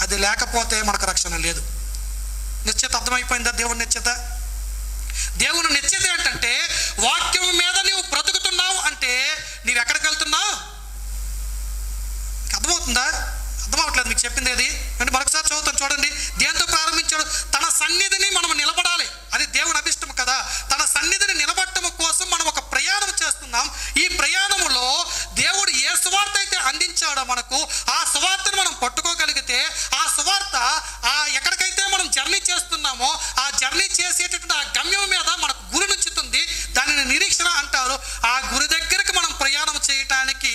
S1: అది లేకపోతే మనకు రక్షణ లేదు. నిశ్చిత అర్థమైపోయిందా? దేవుని నిశ్చిత. దేవుని నిశ్చిత ఏంటంటే, వాక్యం మీద నువ్వు బ్రతుకుతున్నావు అంటే నీవు ఎక్కడికి వెళ్తున్నావు? అర్థమవుతుందా? అర్థమవట్లేదు మీకు చెప్పింది ఏది అంటే? మరొకసారి చదువుతాను చూడండి. దేంతో ప్రారంభించాడు? తన సన్నిధిని మనం నిలబడాలి. అది దేవుని అభిష్టం కదా. తన సన్నిధిని నిలబడటం కోసం మనం ఒక ప్రయాణం చేస్తున్నాం. ఈ ప్రయాణంలో దేవుడు ఏ సువార్త అయితే అందించాడో మనకు, ఆ సువార్తను మనం పట్టుకోగలిగితే, ఆ సువార్త ఎక్కడికైతే మనం జర్నీ చేస్తున్నామో ఆ జర్నీ చేసేటటువంటి ఆ గమ్యం మీద మనకు గురి నుంచుతుంది. దానిని నిరీక్షణ అంటారు. ఆ గురి దగ్గరికి మనం ప్రయాణం చేయటానికి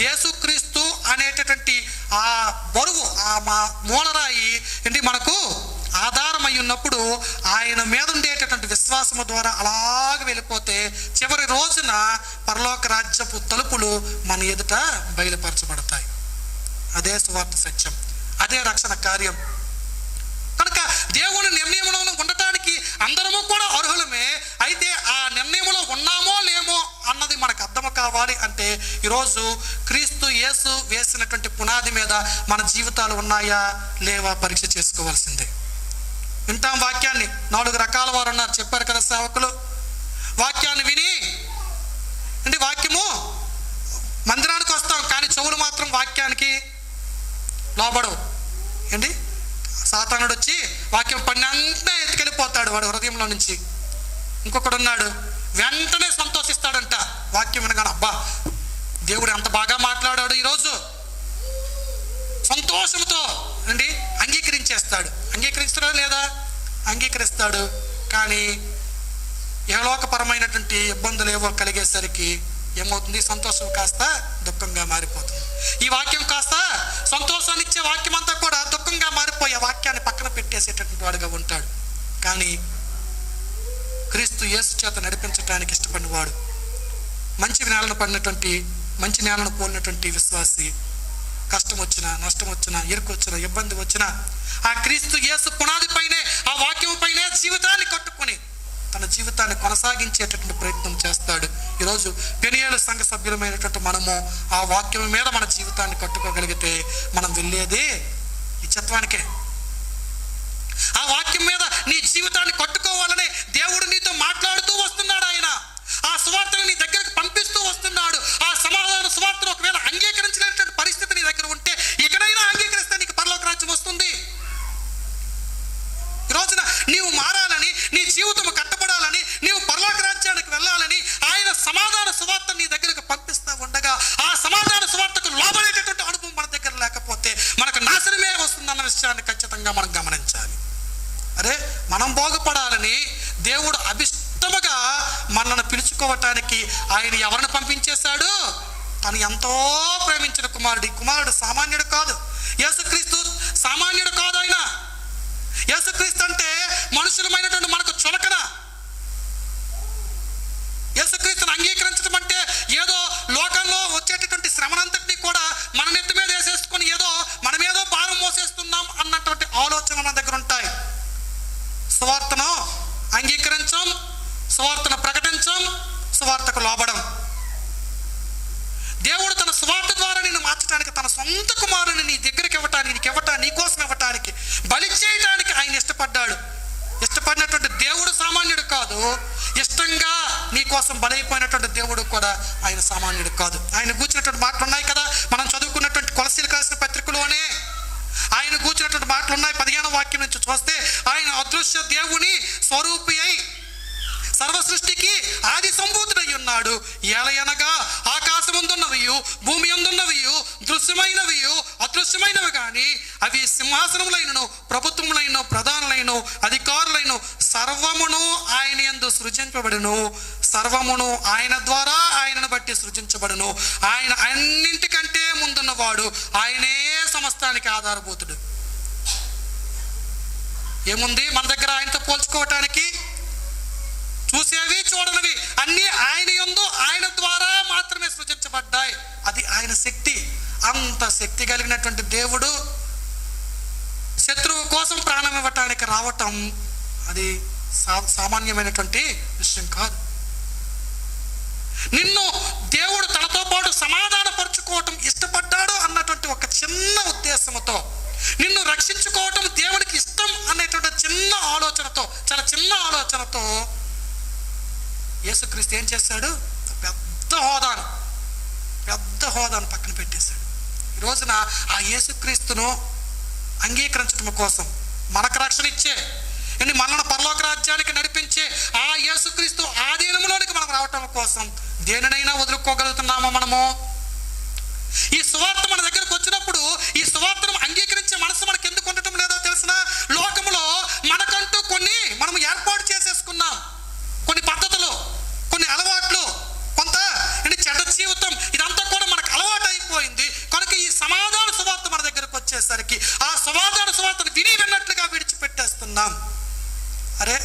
S1: యేసుక్రీస్తు అనేటటువంటి ఆ బరువు, ఆ మూలరాయి ఏంటి మనకు ఆధారమై ఉన్నప్పుడు, ఆయన మీద ఉండేటటువంటి విశ్వాసము ద్వారా అలాగ వెళ్ళిపోతే చివరి రోజున పరలోక రాజ్యపు తలుపులు మన ఎదుట బయలుపరచబడతాయి. అదే సువార్త సత్యం, అదే రక్షణ కార్యం. కనుక దేవుని నిర్ణయంలో ఉండటానికి అందరము కూడా అర్హులమే. అయితే ఆ నిర్ణయంలో ఉన్నామో లేమో అన్నది మనకు అర్థము కావాలి అంటే, ఈరోజు క్రీస్తు యేసు వేసినటువంటి పునాది మీద మన జీవితాలు ఉన్నాయా లేవా పరీక్ష చేసుకోవాల్సిందే. వింటాం వాక్యాన్ని. 4 రకాల వారు ఉన్నారు చెప్పారు కదా సేవకులు. వాక్యాన్ని విని అంటే వాక్యము మందిరానికి వస్తాం, కానీ చెవులు మాత్రం వాక్యానికి లోబడవు. ఏంటి? సాతానుడు వచ్చి వాక్యం పడినంతా ఎత్తుకెళ్ళిపోతాడు వాడు హృదయంలో నుంచి. ఇంకొకడు ఉన్నాడు, వెంటనే సంతోషిస్తాడంట వాక్యం వినగానే. అబ్బా, దేవుడు ఎంత బాగా మాట్లాడాడు ఈరోజు, సంతోషంతో అండి అంగీకరించేస్తాడు. అంగీకరిస్తాడా లేదా? అంగీకరిస్తాడు. కానీ ఏలోకపరమైనటువంటి ఇబ్బందులు ఏవో కలిగేసరికి ఏమవుతుంది? సంతోషం కాస్త దుఃఖంగా మారిపోతుంది. ఈ వాక్యం కాస్త సంతోషాన్ని ఇచ్చే వాక్యం అంతా కూడా దుఃఖంగా మారిపోయి ఆ వాక్యాన్ని పక్కన పెట్టేసేటటువంటి వాడుగా ఉంటాడు. కానీ క్రీస్తు యేసు చేత నడిపించడానికి ఇష్టపడిన వాడు, మంచి నేలను పడినటువంటి, మంచి నేలను పోలినటువంటి విశ్వాసి, కష్టం వచ్చినా, నష్టం వచ్చినా, ఇరుకు వచ్చినా, ఇబ్బంది వచ్చినా ఆ క్రీస్తు యేసు పునాది పైనే, ఆ వాక్యం పైనే జీవితాన్ని కట్టుకొని తన జీవితాన్ని కొనసాగించేటటువంటి ప్రయత్నం చేస్తాడు. ఈరోజు పెనియేలు సంఘ సభ్యులమైనటువంటి మనము ఆ వాక్యం మీద మన జీవితాన్ని కట్టుకోగలిగితే మనం వెళ్ళేది ఈ చత్వానికే. ఆ వాక్యం మీద నీ జీవితాన్ని కట్టుకోవాలని దేవుడు నీతో మాట్లాడుతూ వస్తున్నాడు. ఆయన ఆ సువార్తను నీ దగ్గరకు పంపిస్తూ వస్తున్నాడు. ఆ సమాధాన సువార్తను ఒకవేళ అంగీకరించలేనటువంటి పరిస్థితి నీ దగ్గర ఉంటే, ఇకనైనా అంగీకరిస్తే నీకు పరలోక రాజ్యం వస్తుంది. ఈ రోజున నీవు మారాలని, నీ జీవితం కట్టబడాలని, నీవు పరలోక రాజ్యానికి వెళ్ళాలని ఆయన సమాధాన సువార్త నీ దగ్గరకు పంపిస్తూ ఉండగా, ఆ సమాధాన సువార్తకు లోబడేటటువంటి అనుభవం మన దగ్గర లేకపోతే మనకు నాశనమే వస్తుందన్న విషయాన్ని ఖచ్చితంగా మనం గమనించాలి. అరే, మనం బాగుపడాలని దేవుడు అభిష్టముగా మనల్ని పిలుచుకోవటానికి ఆయన ఎవరిని పంపించేశాడు? తను ఎంతో ప్రేమించిన కుమారుడు. ఈ కుమారుడు సామాన్యుడు కాదు. యేసుక్రీస్తు సామాన్యుడు కాదు. ఆయన యేసుక్రీస్తు అంటే మనుషులమైనటువంటి మనకు చులకన. యేసుక్రీస్తుని అంగీకరించడం అంటే ఏదో లోకంలో వచ్చేటటువంటి శ్రమనంతటినీ కూడా మన నెత్తి మీద వేసేసుకొని ఏదో మనమేదో భారం మోసేస్తున్నాం అన్నటువంటి ఆలోచన మన దగ్గర ఉంటాయి. సువార్తను అంగీకరించం, సువార్తను ప్రకటించం, సువార్తకు లోబడం. దేవుడు తన సువార్త ద్వారా నిన్ను మార్చడానికి తన సొంత కుమారుని నీ దగ్గరికి ఇవ్వటానికి ఇష్టంగా నీ కోసం బలైపోయినటువంటి దేవుడు కూడా ఆయన సామాన్యుడు కాదు. ఆయన కూర్చున్నటువంటి మాటలు ఉన్నాయి కదా, మనం చదువుకున్నటువంటి కొలసీలకు రాసిన పత్రికలోనే ఆయన కూర్చున్నటువంటి మాటలు ఉన్నాయి. 15వ వాక్యం నుంచి చూస్తే, ఆయన అదృశ్య దేవుని స్వరూపి అయి సర్వ సృష్టికి ఆది సంభూతుడై ఉన్నాడు. ఏలయనగా ఆకాశముందున్నవియు భూమి అందున్నవియు దృశ్యమైనవియు అదృశ్యమైనవి కానీ అవి సింహాసనములైనను ప్రభుత్వములైన ప్రధానులైన అధికారులైన సర్వమును ఆయన యందు సృజించబడును. సర్వమును ఆయన ద్వారా ఆయనను బట్టి సృజించబడును. ఆయన అన్నింటికంటే ముందున్నవాడు, ఆయనే సమస్తానికి ఆధారభూతుడు. ఏముంది మన దగ్గర ఆయనతో పోల్చుకోవటానికి? చూసేవి చూడనివి అన్నీ ఆయన యందు ఆయన ద్వారా మాత్రమే సృజించబడ్డాయి. అది ఆయన శక్తి. అంత శక్తి కలిగినటువంటి దేవుడు శత్రువు కోసం ప్రాణం ఇవ్వటానికి రావటం అది సామాన్యమైనటువంటి విషయం కాదు. నిన్ను దేవుడు తనతో పాటు సమాధానపరుచుకోవటం ఇష్టపడ్డాడు అన్నటువంటి ఒక చిన్న ఉద్దేశంతో, నిన్ను రక్షించుకోవటం దేవునికి ఇష్టం అనేటువంటి చిన్న ఆలోచనతో, చాలా చిన్న ఆలోచనతో యేసుక్రీస్తు ఏం చేశాడు? పెద్ద హోదాను పక్కన పెట్టేశాడు. ఈ రోజున ఆ యేసుక్రీస్తును అంగీకరించడం కోసం, మనకు రక్షణ ఇచ్చే, మనల్ని పరలోక రాజ్యానికి నడిపించే ఆ యేసుక్రీస్తు ఆధీనంలోనికి మనం రావటం కోసం దేనినైనా వదులుకోగలుగుతున్నామా మనము? ఈ సువార్త మన దగ్గరకు వచ్చినప్పుడు ఈ సువార్తను అంగీకరించే మనసు మనకు ఎందుకు ఉండటం లేదో తెలిసిన? లోకములో మనకంటూ కొన్ని మనం ఏర్పాటు చేసేసుకున్నాం, కొన్ని పద్ధతులు, కొన్ని అలవాట్లు, కొంత చెడ్డ జీవితం, ఇదంతా కూడా మనకు అలవాటు అయిపోయింది. కనుక ఈ సమాధాన సువార్త మన దగ్గరకు వచ్చేసరికి ఆ సమాధాన సువార్తను విన్నట్లుగా విడిచిపెట్టేస్తున్నాం. అరే,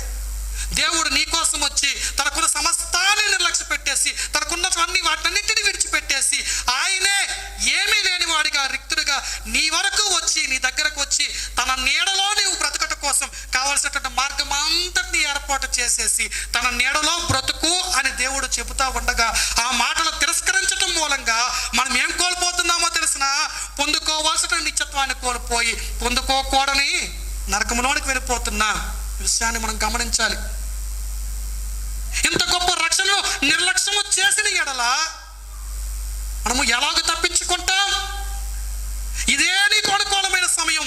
S1: దేవుడు నీ కోసం వచ్చి తనకున్న సమస్తాన్ని నిర్లక్ష్య పెట్టేసి, తనకున్నవన్నీ వాటినన్నింటినీ విడిచిపెట్టేసి, ఆయనే ఏమీ లేని వాడిగా రిక్తుడిగా నీ వరకు వచ్చి, నీ దగ్గరకు వచ్చి తన నీడలో నీవు బ్రతకట కోసం కావలసినటువంటి మార్గం అంతటిని ఏర్పాటు చేసేసి తన నీడలో బ్రతుకు అని దేవుడు చెబుతా ఉండగా ఆ మాటలు తిరస్కరించడం మూలంగా మనం ఏం కోల్పోతున్నామో తెలిసిన? పొందుకోవాల్సిన నిత్యత్వాన్ని కోల్పోయి పొందుకోకూడని నరకంలోనికి వెళ్ళిపోతున్నాం. విషయాన్ని మనం గమనించాలి. ఇంత గొప్ప రక్షణను నిర్లక్ష్యము చేసిన ఎడల మనము ఎలాగ తప్పించుకుంటాం? ఇదే నీకు అనుకూలమైన సమయం,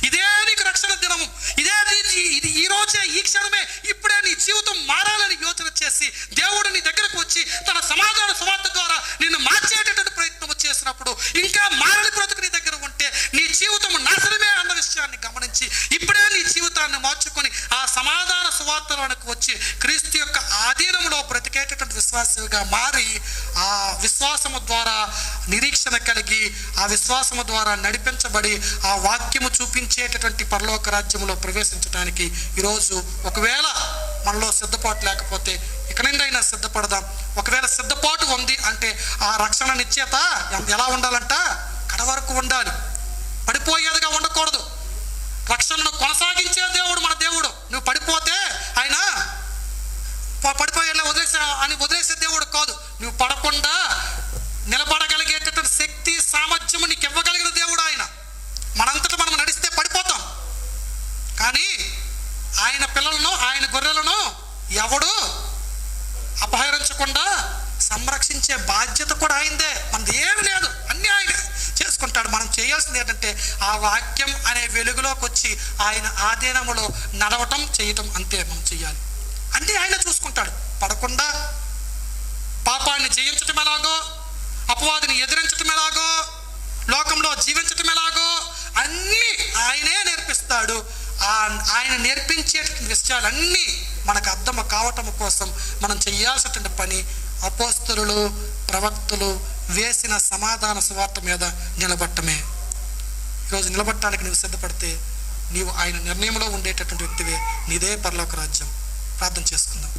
S1: ఇదే నీకు రక్షణ దినము, ఇది ఈ రోజే, ఈ క్షణమే, ఇప్పుడే నీ జీవితం మారాలని యోచన చేసి దేవుడు నీ దగ్గరకు వచ్చి తన సమాధాన సువార్త ద్వారా నిన్ను మార్చేటటువంటి ప్రయత్నం చేసినప్పుడు, ఇంకా మారని బ్రతుకు నీ దగ్గర ఉంటే నీ జీవితం నాశనమే అన్న విషయాన్ని గమనించి ఇప్పుడే నీ జీవితాన్ని మార్చుకొని ఆ సమాధాన సువార్తలోనికి వచ్చి క్రీస్తు యొక్క ఆధీనంలో బ్రతికేటటువంటి విశ్వాసగా మారి ఆ విశ్వాసము ద్వారా నిరీక్షణ కలిగి, ఆ విశ్వాసము ద్వారా నడిపించబడి ఆ వాక్యము చూపించేటటువంటి పరలోక రాజ్యంలో ప్రవేశించడానికి ఈరోజు ఒకవేళ మనలో సిద్ధపాటు లేకపోతే ఇక నుండైనా సిద్ధపడదాం. ఒకవేళ సిద్ధపాటు ఉంది అంటే ఆ రక్షణ నిశ్చయత ఎలా ఉండాలంట? కడ వరకు ఉండాలి, పడిపోయేదిగా ఉండకూడదు. రక్షణను కొనసాగించే దేవుడు మన దేవుడు. నువ్వు పడిపోతే ఆయన పడిపోయేలా వదిలేసే దేవుడు కాదు. నువ్వు పడకుండా నిలబడగలిగేటటువంటి శక్తి, సామర్థ్యము నీకు ఇవ్వగలిగిన దేవుడు ఆయన. మనంతటా మనం నడిస్తే పడిపోతాం, కానీ ఆయన పిల్లలను, ఆయన గొర్రెలను ఎవడు అపహరించకుండా సంరక్షించే బాధ్యత కూడా ఆయనదే. మనది ఏమి లేదు, అన్నీ ఆయన చేసుకుంటాడు. మనం చేయాల్సింది ఏంటంటే ఆ వాక్యం అనే వెలుగులోకి వచ్చి ఆయన ఆధీనములో నడవటం, చేయటం, అంతే మనం చేయాలి. అన్నీ ఆయన చూసుకుంటాడు. పడకుండా పాపాన్ని జయించటం ఎలాగో, అపవాదిని ఎదిరించటం ఎలాగో, లోకంలో జీవించటం ఎలాగో అన్నీ ఆయనే నేర్పిస్తాడు. ఆయన నేర్పించే విషయాలన్నీ మనకు అర్థం కావటం కోసం మనం చేయాల్సినటువంటి పని అపోస్తలులు, ప్రవక్తలు వేసిన సమాధాన సువార్త మీద నిలబట్టమే. ఈరోజు నిలబట్టడానికి నువ్వు సిద్ధపడితే నీవు ఆయన నిర్ణయంలో ఉండేటటువంటి వ్యక్తివే. నీదే పరలోక రాజ్యం. ప్రార్థన చేసుకుందాం.